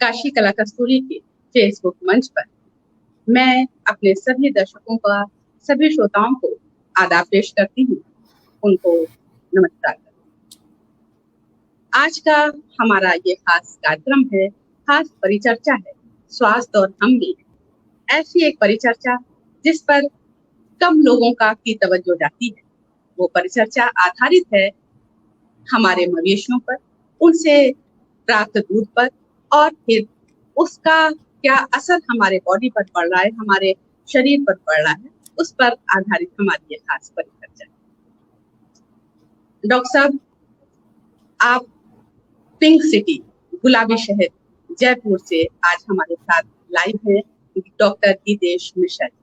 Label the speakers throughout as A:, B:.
A: काशी कला कस्तूरी के फेसबुक मंच पर मैं अपने सभी दर्शकों का, सभी श्रोताओं को आदाब पेश करती हूँ, उनको नमस्कार। आज का हमारा ये खास कार्यक्रम है, खास परिचर्चा है, स्वास्थ्य और हम भी। ऐसी एक परिचर्चा जिस पर कम लोगों की तवज्जो जाती है। वो परिचर्चा आधारित है हमारे मवेशियों पर, उनसे प्राप्त दूध पर, और फिर उसका क्या असर हमारे बॉडी पर पड़ रहा है, हमारे शरीर पर पड़ रहा है, उस पर आधारित हमारी ये खास परिचर्चा है। डॉक्टर साहब, आप पिंक सिटी, गुलाबी शहर जयपुर से आज हमारे साथ लाइव है डॉक्टर गीतेश मिश्रा जी।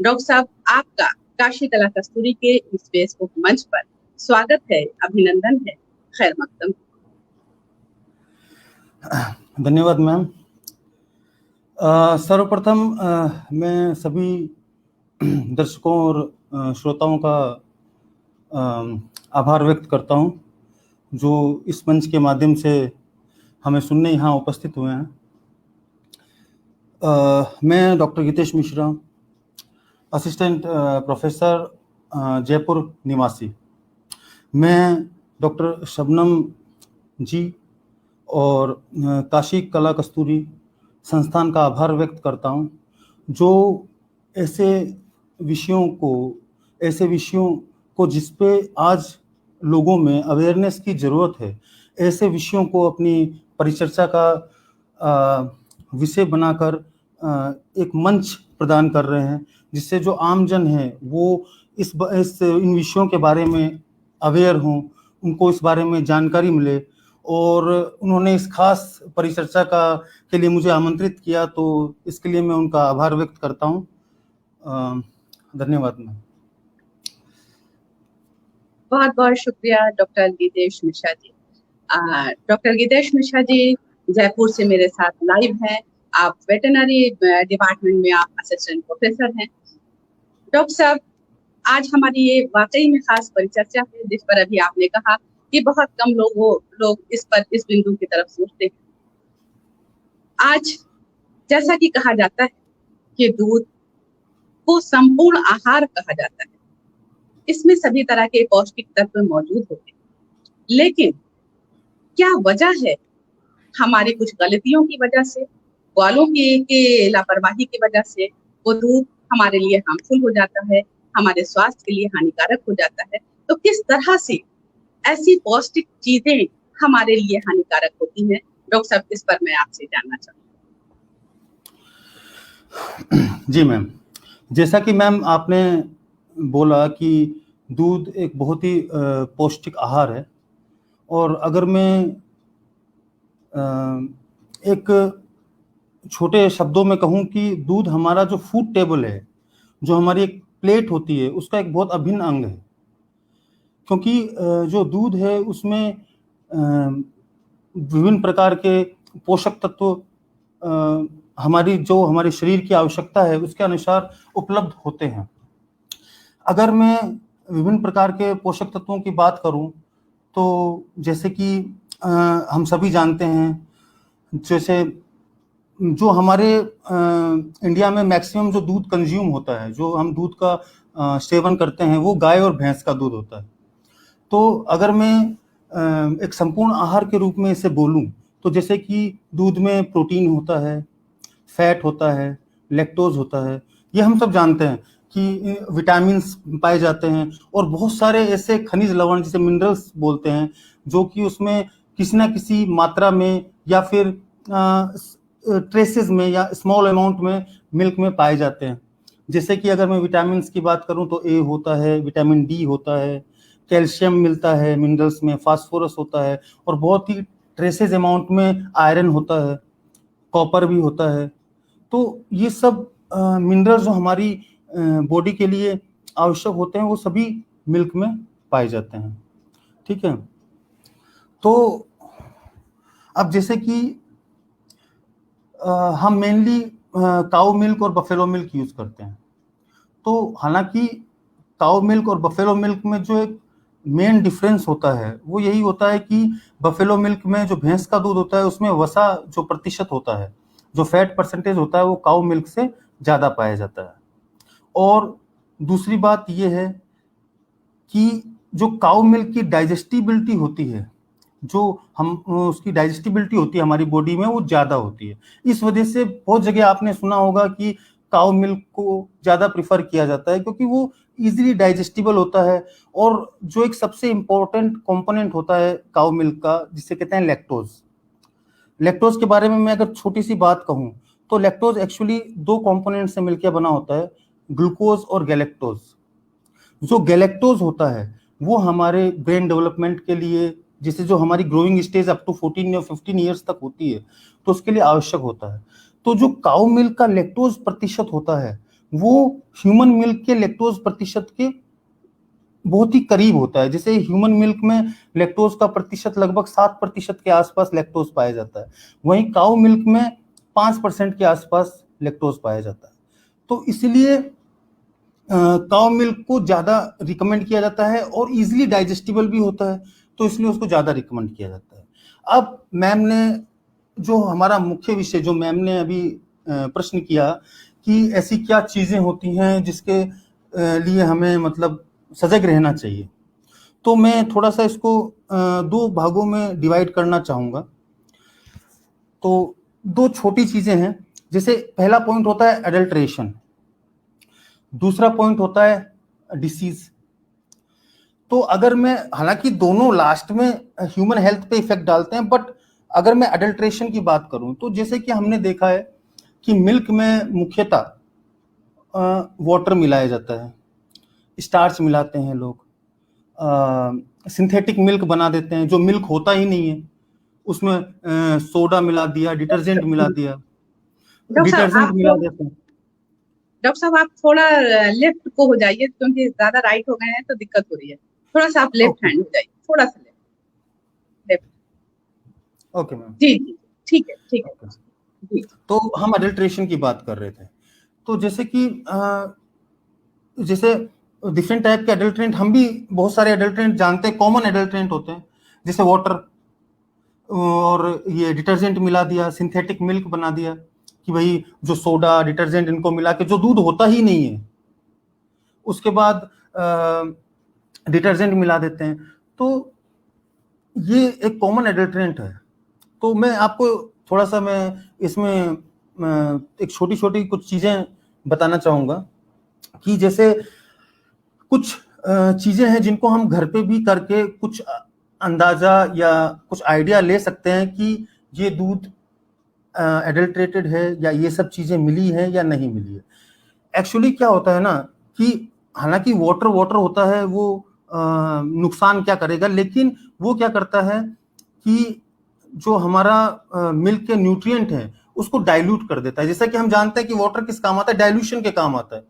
A: डॉक्टर साहब, आपका काशी कला कस्तूरी के इस फेसबुक मंच पर स्वागत है, अभिनंदन है, खैर मकदम।
B: धन्यवाद मैम। सर्वप्रथम मैं सभी दर्शकों और श्रोताओं का आभार व्यक्त करता हूं जो इस मंच के माध्यम से हमें सुनने यहाँ उपस्थित हुए हैं। मैं doctor Geetesh Mishra, assistant professor, Jaipur निवासी। मैं डॉक्टर शबनम जी और काशी कला कस्तूरी संस्थान का आभार व्यक्त करता हूं जो ऐसे विषयों को जिस पे आज लोगों में अवेयरनेस की ज़रूरत है, ऐसे विषयों को अपनी परिचर्चा का विषय बनाकर एक मंच प्रदान कर रहे हैं, जिससे जो आमजन है वो इन विषयों के बारे में अवेयर हों, उनको इस बारे में जानकारी मिले। और उन्होंने इस खास परिचर्चा के लिए मुझे आमंत्रित किया, तो इसके लिए मैं उनका आभार व्यक्त करता हूँ। धन्यवाद मैम।
A: बहुत बहुत शुक्रिया डॉक्टर गीतेश मिश्रा जी। डॉक्टर गीतेश मिश्रा जी जयपुर से मेरे साथ लाइव हैं। आप वेटरनरी डिपार्टमेंट में आप असिस्टेंट प्रोफेसर हैं। डॉक्टर साहब, आज हमारी ये वाकई में खास परिचर्चा है, जिस पर अभी आपने कहा कि बहुत कम लोग इस बिंदु की तरफ सोचते हैं। आज जैसा कि कहा जाता है कि दूध को संपूर्ण आहार कहा जाता है, इसमें सभी तरह के पौष्टिक तत्व मौजूद होते हैं, लेकिन क्या वजह है हमारी कुछ गलतियों की वजह से, ग्वालों की लापरवाही की वजह से वो दूध हमारे लिए हार्मफुल हो जाता है, हमारे स्वास्थ्य के लिए हानिकारक हो जाता है। तो किस तरह से ऐसी पौष्टिक चीजें हमारे लिए हानिकारक होती हैं, डॉक्टर साहब, इस पर मैं आपसे जानना चाहूँगी।
B: जी मैम, जैसा कि मैम आपने बोला कि दूध एक बहुत ही पौष्टिक आहार है, और अगर मैं एक छोटे शब्दों में कहूँ कि दूध हमारा जो फूड टेबल है, जो हमारी एक प्लेट होती है, उसका एक बहुत अभिन्न अंग है। क्योंकि जो दूध है उसमें विभिन्न प्रकार के पोषक तत्व हमारे शरीर की आवश्यकता है उसके अनुसार उपलब्ध होते हैं। अगर मैं विभिन्न प्रकार के पोषक तत्वों की बात करूं तो जैसे कि हम सभी जानते हैं, जैसे जो हमारे इंडिया में मैक्सिमम जो दूध कंज्यूम होता है, जो हम दूध का सेवन करते हैं, वो गाय और भैंस का दूध होता है। तो अगर मैं एक संपूर्ण आहार के रूप में इसे बोलूं तो जैसे कि दूध में प्रोटीन होता है, फैट होता है, लैक्टोज होता है, ये हम सब जानते हैं कि विटामिन्स पाए जाते हैं, और बहुत सारे ऐसे खनिज लवण जिसे मिनरल्स बोलते हैं, जो कि उसमें किसी ना किसी मात्रा में या फिर ट्रेसेस में या स्मॉल अमाउंट में मिल्क में पाए जाते हैं। जैसे कि अगर मैं विटामिन्स की बात करूं तो ए होता है, विटामिन डी होता है, कैल्शियम मिलता है मिनरल्स में, फास्फोरस होता है, और बहुत ही ट्रेसेस अमाउंट में आयरन होता है, कॉपर भी होता है। तो ये सब मिनरल्स जो हमारी बॉडी के लिए आवश्यक होते हैं वो सभी मिल्क में पाए जाते हैं। ठीक है, तो अब जैसे कि हम मेनली काऊ मिल्क और बफेलो मिल्क यूज करते हैं। तो हालांकि काऊ मिल्क और बफेलो मिल्क में जो एक मेन डिफरेंस होता है वो यही होता है कि बफेलो मिल्क में जो भैंस का दूध होता है उसमें वसा जो प्रतिशत होता है, जो फैट परसेंटेज होता है, वो काऊ मिल्क से ज़्यादा पाया जाता है। और दूसरी बात ये है कि जो काऊ मिल्क की डाइजेस्टिबिलिटी होती है, जो हम उसकी डाइजेस्टिबिलिटी होती है हमारी बॉडी में, वो ज़्यादा होती है। इस वजह से बहुत जगह आपने सुना होगा कि काऊ मिल्क को ज़्यादा प्रेफर किया जाता है, क्योंकि वो इजीली डाइजेस्टिबल होता है। और जो एक सबसे इम्पोर्टेंट कंपोनेंट होता है काऊ मिल्क का, जिसे कहते हैं लैक्टोज। लैक्टोज के बारे में मैं अगर छोटी सी बात कहूँ तो लैक्टोज एक्चुअली दो कंपोनेंट से मिलकर बना होता है, ग्लूकोज और गैलेक्टोज। जो गैलेक्टोज होता है वो हमारे ब्रेन डेवलपमेंट के लिए, जिसे जो हमारी ग्रोइंग स्टेज अप टू 14 या 15 ईयर्स तक होती है, तो उसके लिए आवश्यक होता है। तो जो काऊ मिल्क का लैक्टोज प्रतिशत होता है वो ह्यूमन मिल्क के लैक्टोज प्रतिशत के बहुत ही करीब होता है। जैसे ह्यूमन मिल्क में लैक्टोज का प्रतिशत लगभग 7% के आसपास लैक्टोज पाया जाता है, वहीं काऊ मिल्क में 5% के आसपास लैक्टोज पाया जाता है। तो इसलिए काऊ मिल्क को ज़्यादा रिकमेंड किया जाता है और इजीली डाइजेस्टिबल भी होता है, तो इसलिए उसको ज़्यादा रिकमेंड किया जाता है। अब मैम ने जो हमारा मुख्य विषय, जो मैम ने अभी प्रश्न किया कि ऐसी क्या चीज़ें होती हैं जिसके लिए हमें मतलब सजग रहना चाहिए, तो मैं थोड़ा सा इसको दो भागों में डिवाइड करना चाहूँगा। तो दो छोटी चीज़ें हैं। जैसे पहला पॉइंट होता है एडल्ट्रेशन, दूसरा पॉइंट होता है डिसीज। तो अगर मैं, हालांकि दोनों लास्ट में ह्यूमन हेल्थ पे इफेक्ट डालते हैं, बट अगर मैं अडल्ट्रेशन की बात करूं तो जैसे कि हमने देखा है कि मिल्क में मुख्यतः वाटर मिलाया जाता है, स्टार्च मिलाते हैं लोग, सिंथेटिक मिल्क बना देते हैं जो मिल्क होता ही नहीं है, उसमें सोडा मिला दिया, डिटर्जेंट मिला दिया, डिटर्जेंट मिला देते हैं।
A: डॉक्टर साहब आप थोड़ा लेफ्ट को हो जाइए, क्योंकि ज्यादा राइट हो गए हैं तो दिक्कत हो रही है। थोड़ा सा आप लेफ्ट हैंड हो जाइए, थोड़ा सा लेफ्ट।
B: ओके मैम,
A: जी जी, ठीक है ठीक है जी।
B: तो हम अडल्ट्रेशन की बात कर रहे थे। तो जैसे कि जैसे डिफरेंट टाइप के एडल्ट्रेंट, हम भी बहुत सारे एडल्ट्रेंट जानते हैं, कॉमन एडल्ट्रेंट होते हैं, जैसे वाटर और ये डिटर्जेंट मिला दिया, सिंथेटिक मिल्क बना दिया कि भाई जो सोडा डिटर्जेंट इनको मिला के जो दूध होता ही नहीं है, उसके बाद डिटर्जेंट मिला देते हैं। तो ये एक कॉमन एडल्ट्रेंट है। तो मैं आपको थोड़ा सा, मैं इसमें एक छोटी छोटी कुछ चीज़ें बताना चाहूँगा कि जैसे कुछ चीज़ें हैं जिनको हम घर पे भी करके कुछ अंदाज़ा या कुछ आइडिया ले सकते हैं कि ये दूध एडल्ट्रेटेड है या ये सब चीज़ें मिली हैं या नहीं मिली है। एक्चुअली क्या होता है ना कि हालांकि वाटर वाटर होता है, वो नुकसान क्या करेगा, लेकिन वो क्या करता है कि जो हमारा मिल्क के न्यूट्रिएंट है उसको डाइल्यूट कर देता है। जैसा कि हम जानते हैं कि वाटर किस काम आता है, डाइल्यूशन के काम आता है।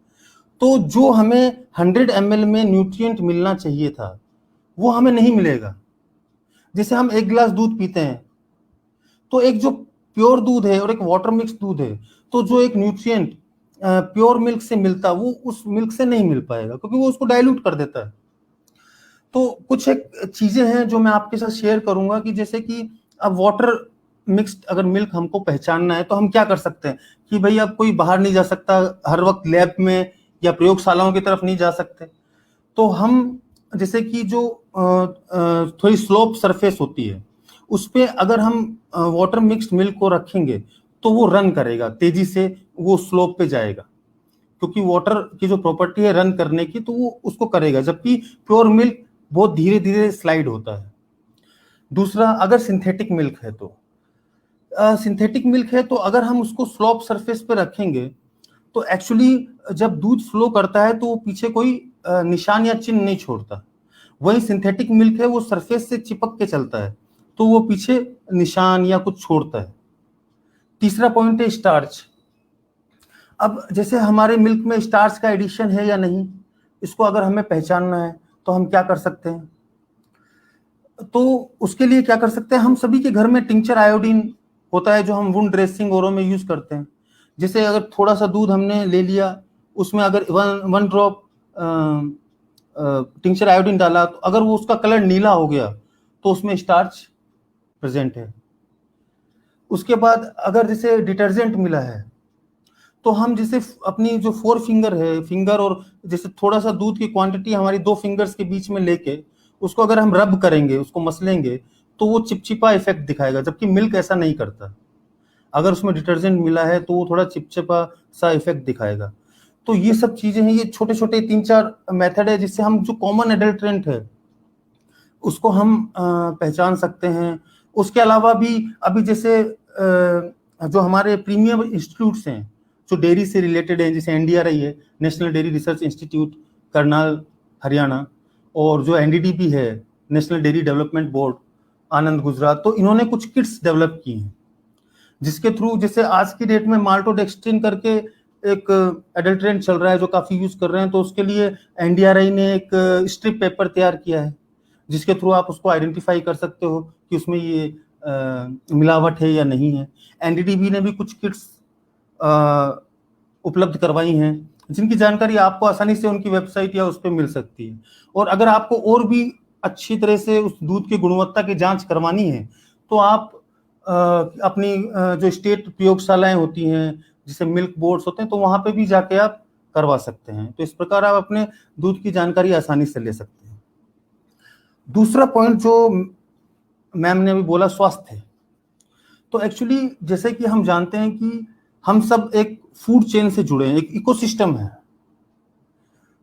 B: तो जो हमें 100 ml में न्यूट्रिएंट मिलना चाहिए था वो हमें नहीं मिलेगा। जैसे हम एक गिलास दूध पीते हैं तो एक जो प्योर दूध है और एक वाटर मिक्स दूध है, तो जो एक न्यूट्रिएंट प्योर मिल्क से मिलता वो उस मिल्क से नहीं मिल पाएगा, क्योंकि वो उसको डाइल्यूट कर देता है। तो कुछ एक चीजें हैं जो मैं आपके साथ शेयर करूंगा कि जैसे कि अब वाटर मिक्स्ड अगर मिल्क हमको पहचानना है तो हम क्या कर सकते हैं कि भाई अब कोई बाहर नहीं जा सकता, हर वक्त लैब में या प्रयोगशालाओं की तरफ नहीं जा सकते, तो हम जैसे कि जो थोड़ी स्लोप सरफेस होती है उस पर अगर हम वाटर मिक्स्ड मिल्क को रखेंगे तो वो रन करेगा तेजी से, वो स्लोप पे जाएगा, क्योंकि वाटर की जो प्रॉपर्टी है रन करने की तो वो उसको करेगा, जबकि प्योर मिल्क बहुत धीरे धीरे स्लाइड होता है। दूसरा, अगर सिंथेटिक मिल्क है तो सिंथेटिक मिल्क है तो अगर हम उसको स्लोप सरफेस पे रखेंगे तो एक्चुअली जब दूध फ्लो करता है तो वो पीछे कोई निशान या चिन्ह नहीं छोड़ता। वही सिंथेटिक मिल्क है वो सरफेस से चिपक के चलता है तो वो पीछे निशान या कुछ छोड़ता है। तीसरा पॉइंट है स्टार्च। अब जैसे हमारे मिल्क में स्टार्च का एडिशन है या नहीं, इसको अगर हमें पहचानना है तो हम क्या कर सकते हैं, तो उसके लिए क्या कर सकते हैं, हम सभी के घर में टिंचर आयोडीन होता है जो हम वुंड ड्रेसिंग औरों में यूज करते हैं। जैसे अगर थोड़ा सा दूध हमने ले लिया, उसमें अगर वन ड्रॉप टिंचर आयोडीन डाला, तो अगर वो उसका कलर नीला हो गया तो उसमें स्टार्च प्रेजेंट है। उसके बाद अगर जैसे डिटर्जेंट मिला है, तो हम जैसे अपनी जो 4 फिंगर है, फिंगर और जैसे थोड़ा सा दूध की क्वांटिटी हमारी 2 फिंगर्स के बीच में लेके उसको अगर हम रब करेंगे, उसको मसलेंगे, तो वो चिपचिपा इफेक्ट दिखाएगा, जबकि मिल्क ऐसा नहीं करता। अगर उसमें डिटर्जेंट मिला है तो वो थोड़ा चिपचिपा सा इफेक्ट दिखाएगा। तो ये सब चीजें हैं, ये छोटे छोटे 3-4 मेथड है जिससे हम जो कॉमन एडल्ट्रेंट है उसको हम पहचान सकते हैं। उसके अलावा भी अभी जैसे जो हमारे प्रीमियम इंस्टीट्यूट्स हैं जो डेयरी से रिलेटेड हैं, जैसे एनडीआरआई है, national dairy research institute Karnal Haryana, और जो एनडीडीबी है, नेशनल डेयरी डेवलपमेंट बोर्ड आनंद गुजरात, तो इन्होंने कुछ किट्स डेवलप की हैं जिसके थ्रू जैसे आज की डेट में माल्टोडेक्सट्रिन करके एक एडल्ट्रेंट चल रहा है जो काफी यूज कर रहे हैं, तो उसके लिए एनडीआरआई ने एक स्ट्रिप पेपर तैयार किया है जिसके थ्रू आप उसको आइडेंटिफाई कर सकते हो कि उसमें ये मिलावट है या नहीं है। एनडीडीबी ने भी कुछ किट्स उपलब्ध करवाई हैं जिनकी जानकारी आपको आसानी से उनकी वेबसाइट या उस पर मिल सकती है। और अगर आपको और भी अच्छी तरह से उस दूध की गुणवत्ता की जांच करवानी है तो आप अपनी जो स्टेट प्रयोगशालाएं होती हैं, जिसे मिल्क बोर्ड्स होते हैं, तो वहां पे भी जाके आप करवा सकते हैं। तो इस प्रकार आप अपने दूध की जानकारी आसानी से ले सकते हैं। दूसरा पॉइंट जो मैम ने अभी बोला, स्वास्थ्य। तो एक्चुअली जैसे कि हम जानते हैं कि हम सब एक फूड चेन से जुड़े हैं, एक इकोसिस्टम है।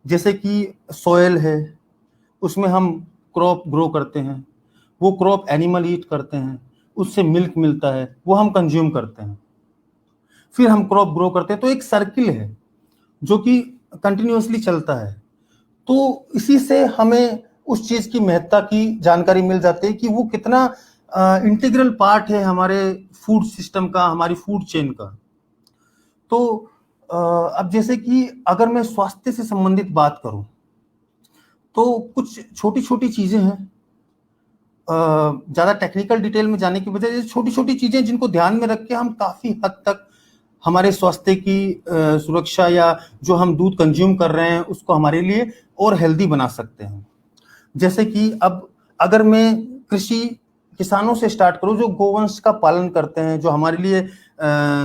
B: जैसे कि सॉयल है, उसमें हम क्रॉप ग्रो करते हैं, वो क्रॉप एनिमल ईट करते हैं, उससे मिल्क मिलता है, वो हम कंज्यूम करते हैं, फिर हम क्रॉप ग्रो करते हैं। तो एक सर्किल है जो कि कंटिन्यूअसली चलता है। तो इसी से हमें उस चीज की महत्ता की जानकारी मिल जाती है कि वो कितना इंटीग्रल पार्ट है हमारे फूड सिस्टम का, हमारी फूड चेन का। तो अब जैसे कि अगर मैं स्वास्थ्य से संबंधित बात करूं तो कुछ छोटी छोटी चीजें हैं, ज्यादा टेक्निकल डिटेल में जाने की बजाय छोटी छोटी चीजें जिनको ध्यान में रख के हम काफी हद तक हमारे स्वास्थ्य की सुरक्षा या जो हम दूध कंज्यूम कर रहे हैं उसको हमारे लिए और हेल्दी बना सकते हैं। जैसे कि अब अगर मैं कृषि किसानों से स्टार्ट करूं जो गोवंश का पालन करते हैं, जो हमारे लिए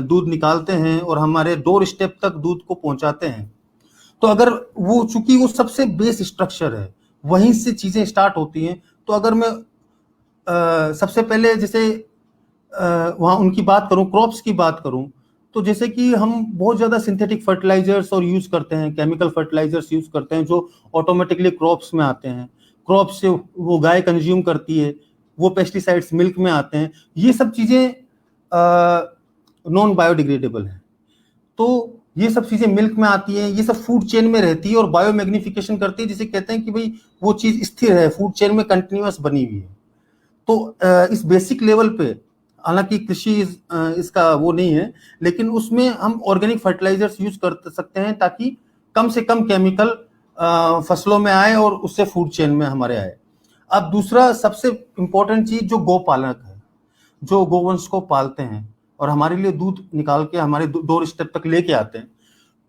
B: दूध निकालते हैं और हमारे डोर स्टेप तक दूध को पहुंचाते हैं, तो अगर वो चूंकि वो सबसे बेस स्ट्रक्चर है, वहीं से चीजें स्टार्ट होती हैं। तो अगर मैं सबसे पहले जैसे वहाँ उनकी बात करूं, क्रॉप्स की बात करूं, तो जैसे कि हम बहुत ज्यादा सिंथेटिक फर्टिलाइजर्स और यूज करते हैं, केमिकल फर्टिलाइजर्स यूज करते हैं जो ऑटोमेटिकली क्रॉप्स में आते हैं, क्रॉप से वो गाय कंज्यूम करती है, वो पेस्टिसाइड्स मिल्क में आते हैं। ये सब चीजें नॉन बायोडिग्रेडेबल है, तो ये सब चीजें मिल्क में आती हैं, ये सब फूड चेन में रहती है और बायोमैग्निफिकेशन करती है, जिसे कहते हैं कि भाई वो चीज स्थिर है, फूड चेन में कंटिन्यूअस बनी हुई है। तो इस बेसिक लेवल पे, हालांकि कृषि इसका वो नहीं है, लेकिन उसमें हम ऑर्गेनिक फर्टिलाइजर्स यूज कर सकते हैं ताकि कम से कम केमिकल फसलों में आए और उससे फूड चेन में हमारे आए। अब दूसरा सबसे इंपॉर्टेंट चीज, जो गोपालक है, जो गोवंश को पालते हैं और हमारे लिए दूध निकाल के हमारे डोर स्टेप तक लेके आते हैं,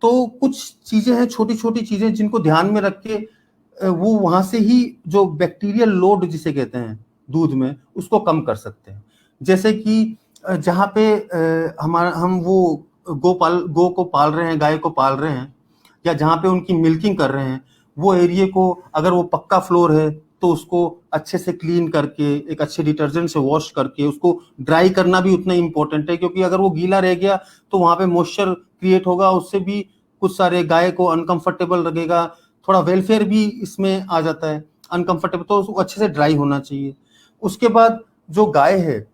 B: तो कुछ चीजें हैं, छोटी छोटी चीजें जिनको ध्यान में रख के वो वहां से ही जो बैक्टीरियल लोड जिसे कहते हैं दूध में, उसको कम कर सकते हैं। जैसे कि जहाँ पे हम वो गो को पाल रहे हैं, गाय को पाल रहे हैं, या जहाँ पे उनकी मिल्किंग कर रहे हैं, वो एरिया को अगर वो पक्का फ्लोर है तो उसको अच्छे से क्लीन करके एक अच्छे डिटर्जेंट से वॉश करके उसको ड्राई करना भी उतना इंपॉर्टेंट है, क्योंकि अगर वो गीला रह गया तो वहां पे मॉइस्चर क्रिएट होगा, उससे भी कुछ सारे गाय को अनकंफर्टेबल लगेगा, थोड़ा वेलफेयर भी इसमें आ जाता है अनकंफर्टेबल, तो उसको अच्छे से ड्राई होना चाहिए। उसके बाद जो गाय है,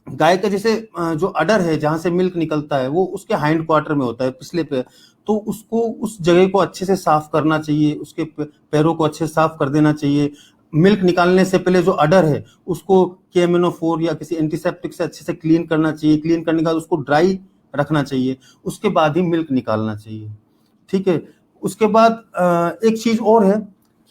B: गाय का जैसे जो अडर है जहां से मिल्क निकलता है, वो उसके हाइंड क्वार्टर में होता है, पिछले पे, तो उसको उस जगह को अच्छे से साफ करना चाहिए, उसके पैरों को अच्छे से साफ कर देना चाहिए। मिल्क निकालने से पहले जो अडर है उसको KMNO4 या किसी एंटीसेप्टिक से अच्छे से क्लीन करना चाहिए, क्लीन करने के बाद उसको ड्राई रखना चाहिए, उसके बाद ही मिल्क निकालना चाहिए। ठीक है। उसके बाद एक चीज और है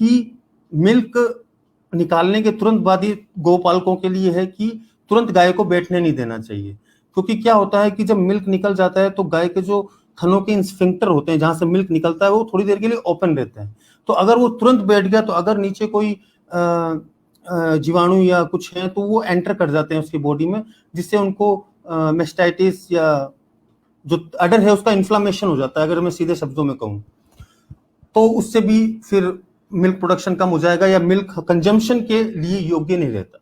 B: कि मिल्क निकालने के तुरंत बाद ही गोपालकों के लिए है कि तुरंत गाय को बैठने नहीं देना चाहिए, क्योंकि क्या होता है कि जब मिल्क निकल जाता है तो गाय के जो थनों के स्फिंक्टर होते हैं जहां से मिल्क निकलता है वो थोड़ी देर के लिए ओपन रहते हैं, तो अगर वो तुरंत बैठ गया तो अगर नीचे कोई जीवाणु या कुछ है तो वो एंटर कर जाते हैं उसकी बॉडी में, जिससे उनको मेस्टाइटिस या जो अडर है उसका इन्फ्लामेशन हो जाता है, अगर मैं सीधे शब्दों में कहूँ तो उससे भी फिर मिल्क प्रोडक्शन कम हो जाएगा या मिल्क कंजम्पशन के लिए योग्य नहीं रहता।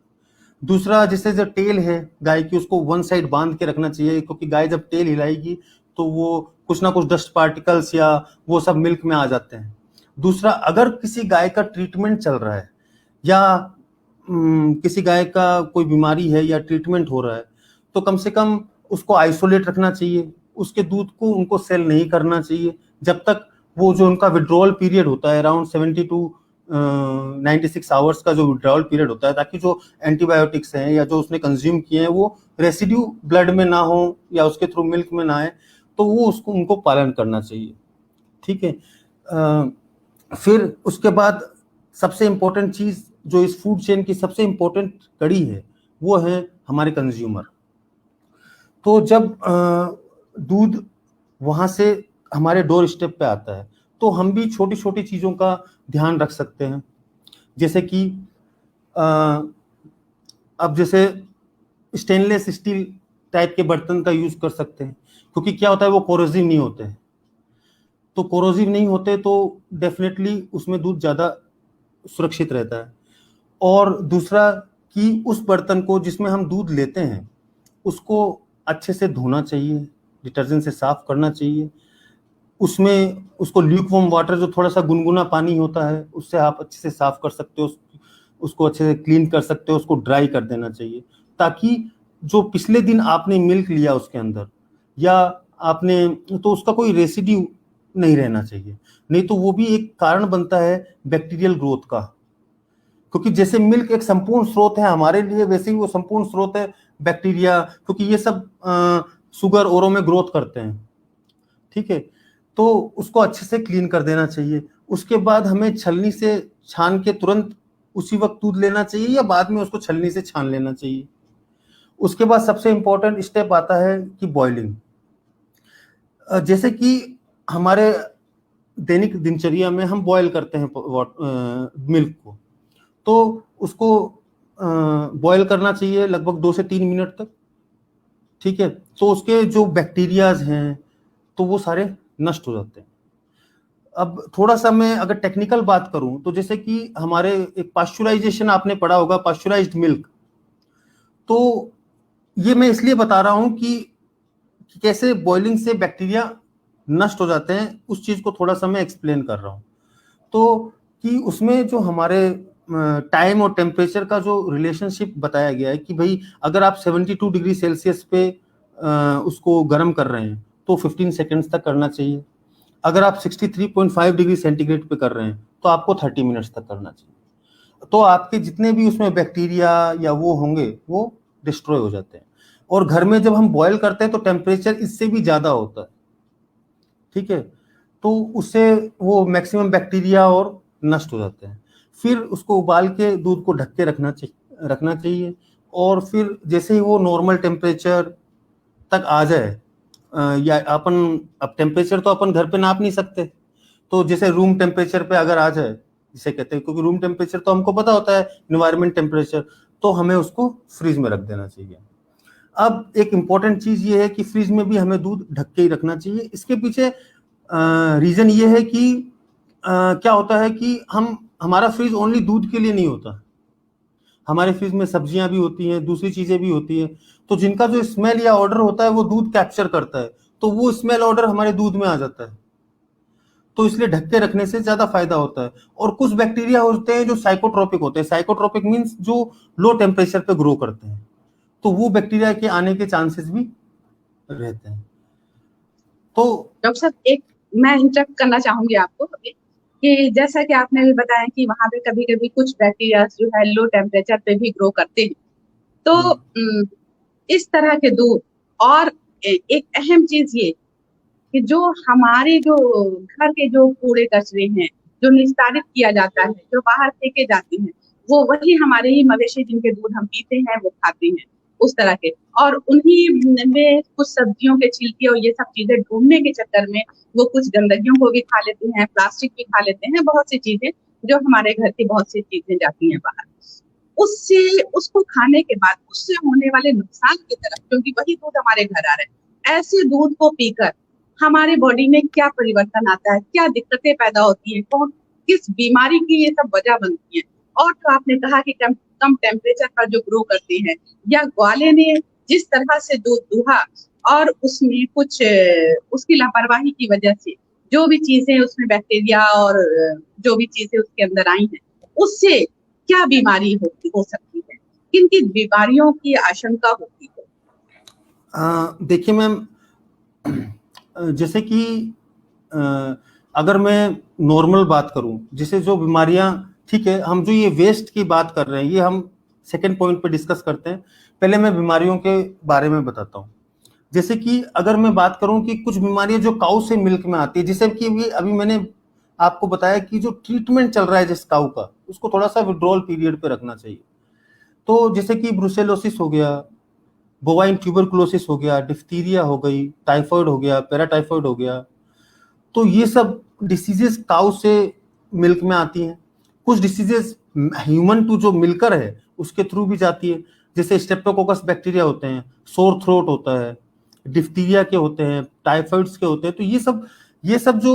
B: दूसरा, जैसे जो टेल है गाय की, उसको वन साइड बांध के रखना चाहिए, क्योंकि गाय जब टेल हिलाएगी तो वो कुछ ना कुछ डस्ट पार्टिकल्स या वो सब मिल्क में आ जाते हैं। दूसरा, अगर किसी गाय का ट्रीटमेंट चल रहा है या किसी गाय का कोई बीमारी है या ट्रीटमेंट हो रहा है तो कम से कम उसको आइसोलेट रखना चाहिए, उसके दूध को उनको सेल नहीं करना चाहिए जब तक वो जो उनका विड्रॉल पीरियड होता है अराउंड 70 to 96 आवर्स का जो विड्रॉल पीरियड होता है, ताकि जो एंटीबायोटिक्स हैं या जो उसने कंज्यूम किए हैं वो रेसिड्यू ब्लड में ना हो या उसके थ्रू मिल्क में ना आए, तो वो उसको उनको पालन करना चाहिए। ठीक है। फिर उसके बाद सबसे इम्पोर्टेंट चीज जो इस फूड चेन की सबसे इम्पोर्टेंट कड़ी है वो है हमारे कंज्यूमर। तो जब दूध वहां से हमारे डोर स्टेप पे आता है तो हम भी छोटी छोटी चीजों का ध्यान रख सकते हैं, जैसे कि अब जैसे स्टेनलेस स्टील टाइप के बर्तन का यूज कर सकते हैं, क्योंकि क्या होता है वो कोरोसिव नहीं होते हैं। तो कोरोसिव नहीं होते तो डेफिनेटली उसमें दूध ज़्यादा सुरक्षित रहता है। और दूसरा कि उस बर्तन को जिसमें हम दूध लेते हैं उसको अच्छे से धोना चाहिए, डिटर्जेंट से साफ करना चाहिए। उसमें उसको ल्यूकवार्म वाटर, जो थोड़ा सा गुनगुना पानी होता है, उससे आप अच्छे से साफ कर सकते हो, उसको अच्छे से क्लीन कर सकते हो, उसको ड्राई कर देना चाहिए, ताकि जो पिछले दिन आपने मिल्क लिया उसके अंदर या आपने, तो उसका कोई रेसिड्यू नहीं रहना चाहिए, नहीं तो वो भी एक कारण बनता है बैक्टीरियल ग्रोथ का। क्योंकि जैसे मिल्क एक संपूर्ण स्रोत है हमारे लिए, वैसे ही वो संपूर्ण स्रोत है बैक्टीरिया, क्योंकि ये सब शुगर ओरों में ग्रोथ करते हैं। ठीक है, तो उसको अच्छे से क्लीन कर देना चाहिए। उसके बाद हमें छलनी से छान के तुरंत उसी वक्त दूध लेना चाहिए या बाद में उसको छलनी से छान लेना चाहिए। उसके बाद सबसे इंपॉर्टेंट स्टेप आता है कि बॉइलिंग। जैसे कि हमारे दैनिक दिनचर्या में हम बॉयल करते हैं मिल्क को, तो उसको बॉयल करना चाहिए लगभग 2 से 3 मिनट तक। ठीक है, तो उसके जो बैक्टीरियाज हैं तो वो सारे नष्ट हो जाते हैं। अब थोड़ा सा मैं अगर टेक्निकल बात करूं तो जैसे कि हमारे एक पास्चुराइजेशन आपने पढ़ा होगा, पास्चुराइज्ड मिल्क, तो ये मैं इसलिए बता रहा हूं कि कैसे बॉइलिंग से बैक्टीरिया नष्ट हो जाते हैं, उस चीज को थोड़ा सा मैं एक्सप्लेन कर रहा हूं। तो कि उसमें जो हमारे टाइम और टेम्परेचर का जो रिलेशनशिप बताया गया है कि भाई अगर आप 72 डिग्री सेल्सियस पे उसको गर्म कर रहे हैं तो 15 सेकेंड्स तक करना चाहिए। अगर आप 63.5 डिग्री सेंटीग्रेड पे कर रहे हैं तो आपको 30 मिनट्स तक करना चाहिए। तो आपके जितने भी उसमें बैक्टीरिया या वो होंगे वो डिस्ट्रॉय हो जाते हैं। और घर में जब हम बॉयल करते हैं तो टेम्परेचर इससे भी ज्यादा होता है। ठीक है, तो उससे वो मैक्सिमम बैक्टीरिया और नष्ट हो जाते हैं। फिर उसको उबाल के दूध को ढक के रखना चाहिए। और फिर जैसे ही वो नॉर्मल टेम्परेचर तक आ जाए, या अपन, अब टेम्परेचर तो अपन घर पे नाप नहीं सकते, तो जैसे रूम टेम्परेचर पे अगर आ जाए, जिसे कहते हैं, क्योंकि रूम टेम्परेचर तो हमको पता होता है एनवायरमेंट टेम्परेचर, तो हमें उसको फ्रिज में रख देना चाहिए। अब एक इम्पॉर्टेंट चीज ये है कि फ्रिज में भी हमें दूध ढक के ही रखना चाहिए। इसके पीछे रीजन ये है कि क्या होता है कि हमारा फ्रिज ओनली दूध के लिए नहीं होता, हमारे फ्रिज में सब्जियां भी होती हैं, दूसरी चीजें भी होती हैं, तो जिनका जो स्मेल या ऑर्डर होता है वो दूध कैप्चर करता है, तो वो स्मेल ऑर्डर हमारे दूध में आ जाता है। तो इसलिए ढक के रखने से ज्यादा फायदा होता है। और कुछ बैक्टीरिया होते हैं जो साइकोट्रोपिक होते हैं, साइकोट्रोपिक मींस जो लो टेम्परेचर पे ग्रो करते हैं, तो वो बैक्टीरिया के आने के चांसेस भी रहते हैं। तो
A: डॉक्टर साहब, एक मैं इंटरप्ट करना चाहूंगी आपको कि जैसा कि आपने भी बताया कि वहां पे कभी कभी कुछ बैक्टीरिया जो है लो टेम्परेचर पे भी ग्रो करते हैं, तो इस तरह के दूध। और एक अहम चीज ये कि जो हमारे जो घर के जो कूड़े कचरे हैं जो निस्तारित किया जाता है, जो बाहर फेंके जाते हैं, वो वही हमारे ही मवेशी जिनके दूध हम पीते हैं वो खाते हैं। उस तरह के। और उन्हीं में कुछ सब्जियों के छिलके और ये सब चीजें ढूंढने के चक्कर में वो कुछ गंदगियों को भी खा लेते हैं, प्लास्टिक भी खा लेते हैं, बहुत सी चीजें जो हमारे घर की बहुत सी चीजें जाती हैं बाहर। उससे उसको खाने के बाद उससे होने वाले नुकसान की तरफ, क्योंकि वही दूध हमारे घर आ रहा है, ऐसे दूध को पीकर हमारे बॉडी में क्या परिवर्तन आता है, क्या दिक्कतें पैदा होती है, कौन किस बीमारी की ये सब वजह बनती है। और तो आपने कहा कि कम टेम्परेचर पर जो ग्रो करते हैं, या ग्वाले ने जिस तरह से दूध दूहा और उसमें कुछ उसकी लापरवाही की वजह से जो भी चीजें उसमें बैक्टीरिया और जो भी चीजें उसके अंदर आई हैं, उससे क्या बीमारी हो सकती है, किन किन बीमारियों की आशंका होती है?
B: देखिए मैम, जैसे कि अगर मैं नॉर्मल बात करूं, जैसे जो बीमारियां, ठीक है, हम जो ये वेस्ट की बात कर रहे हैं ये हम सेकंड पॉइंट पे डिस्कस करते हैं। पहले मैं बीमारियों के बारे में बताता हूं। जैसे कि अगर मैं बात करूं कि कुछ बीमारियां जो काऊ से मिल्क में आती है, जैसे कि अभी मैंने आपको बताया कि जो ट्रीटमेंट चल रहा है जिस काऊ का, उसको थोड़ा सा विड्रॉल पीरियड पे रखना चाहिए। तो जैसे कि ब्रुसेलोसिस हो गया, बोवाइन ट्यूबरकुलोसिस हो गया, डिफ्थीरिया हो गई, टाइफाइड हो गया, पैराटाइफाइड हो गया, तो ये सब डिसीजेस काऊ से मिल्क में आती हैं। कुछ डिसीजेस ह्यूमन टू जो मिल्कर है उसके थ्रू भी जाती है, जैसे स्टेप्टोकोकस बैक्टीरिया होते हैं, सोर थ्रोट होता है, डिफ्थीरिया के होते हैं, टाइफाइड्स के होते हैं। तो ये सब जो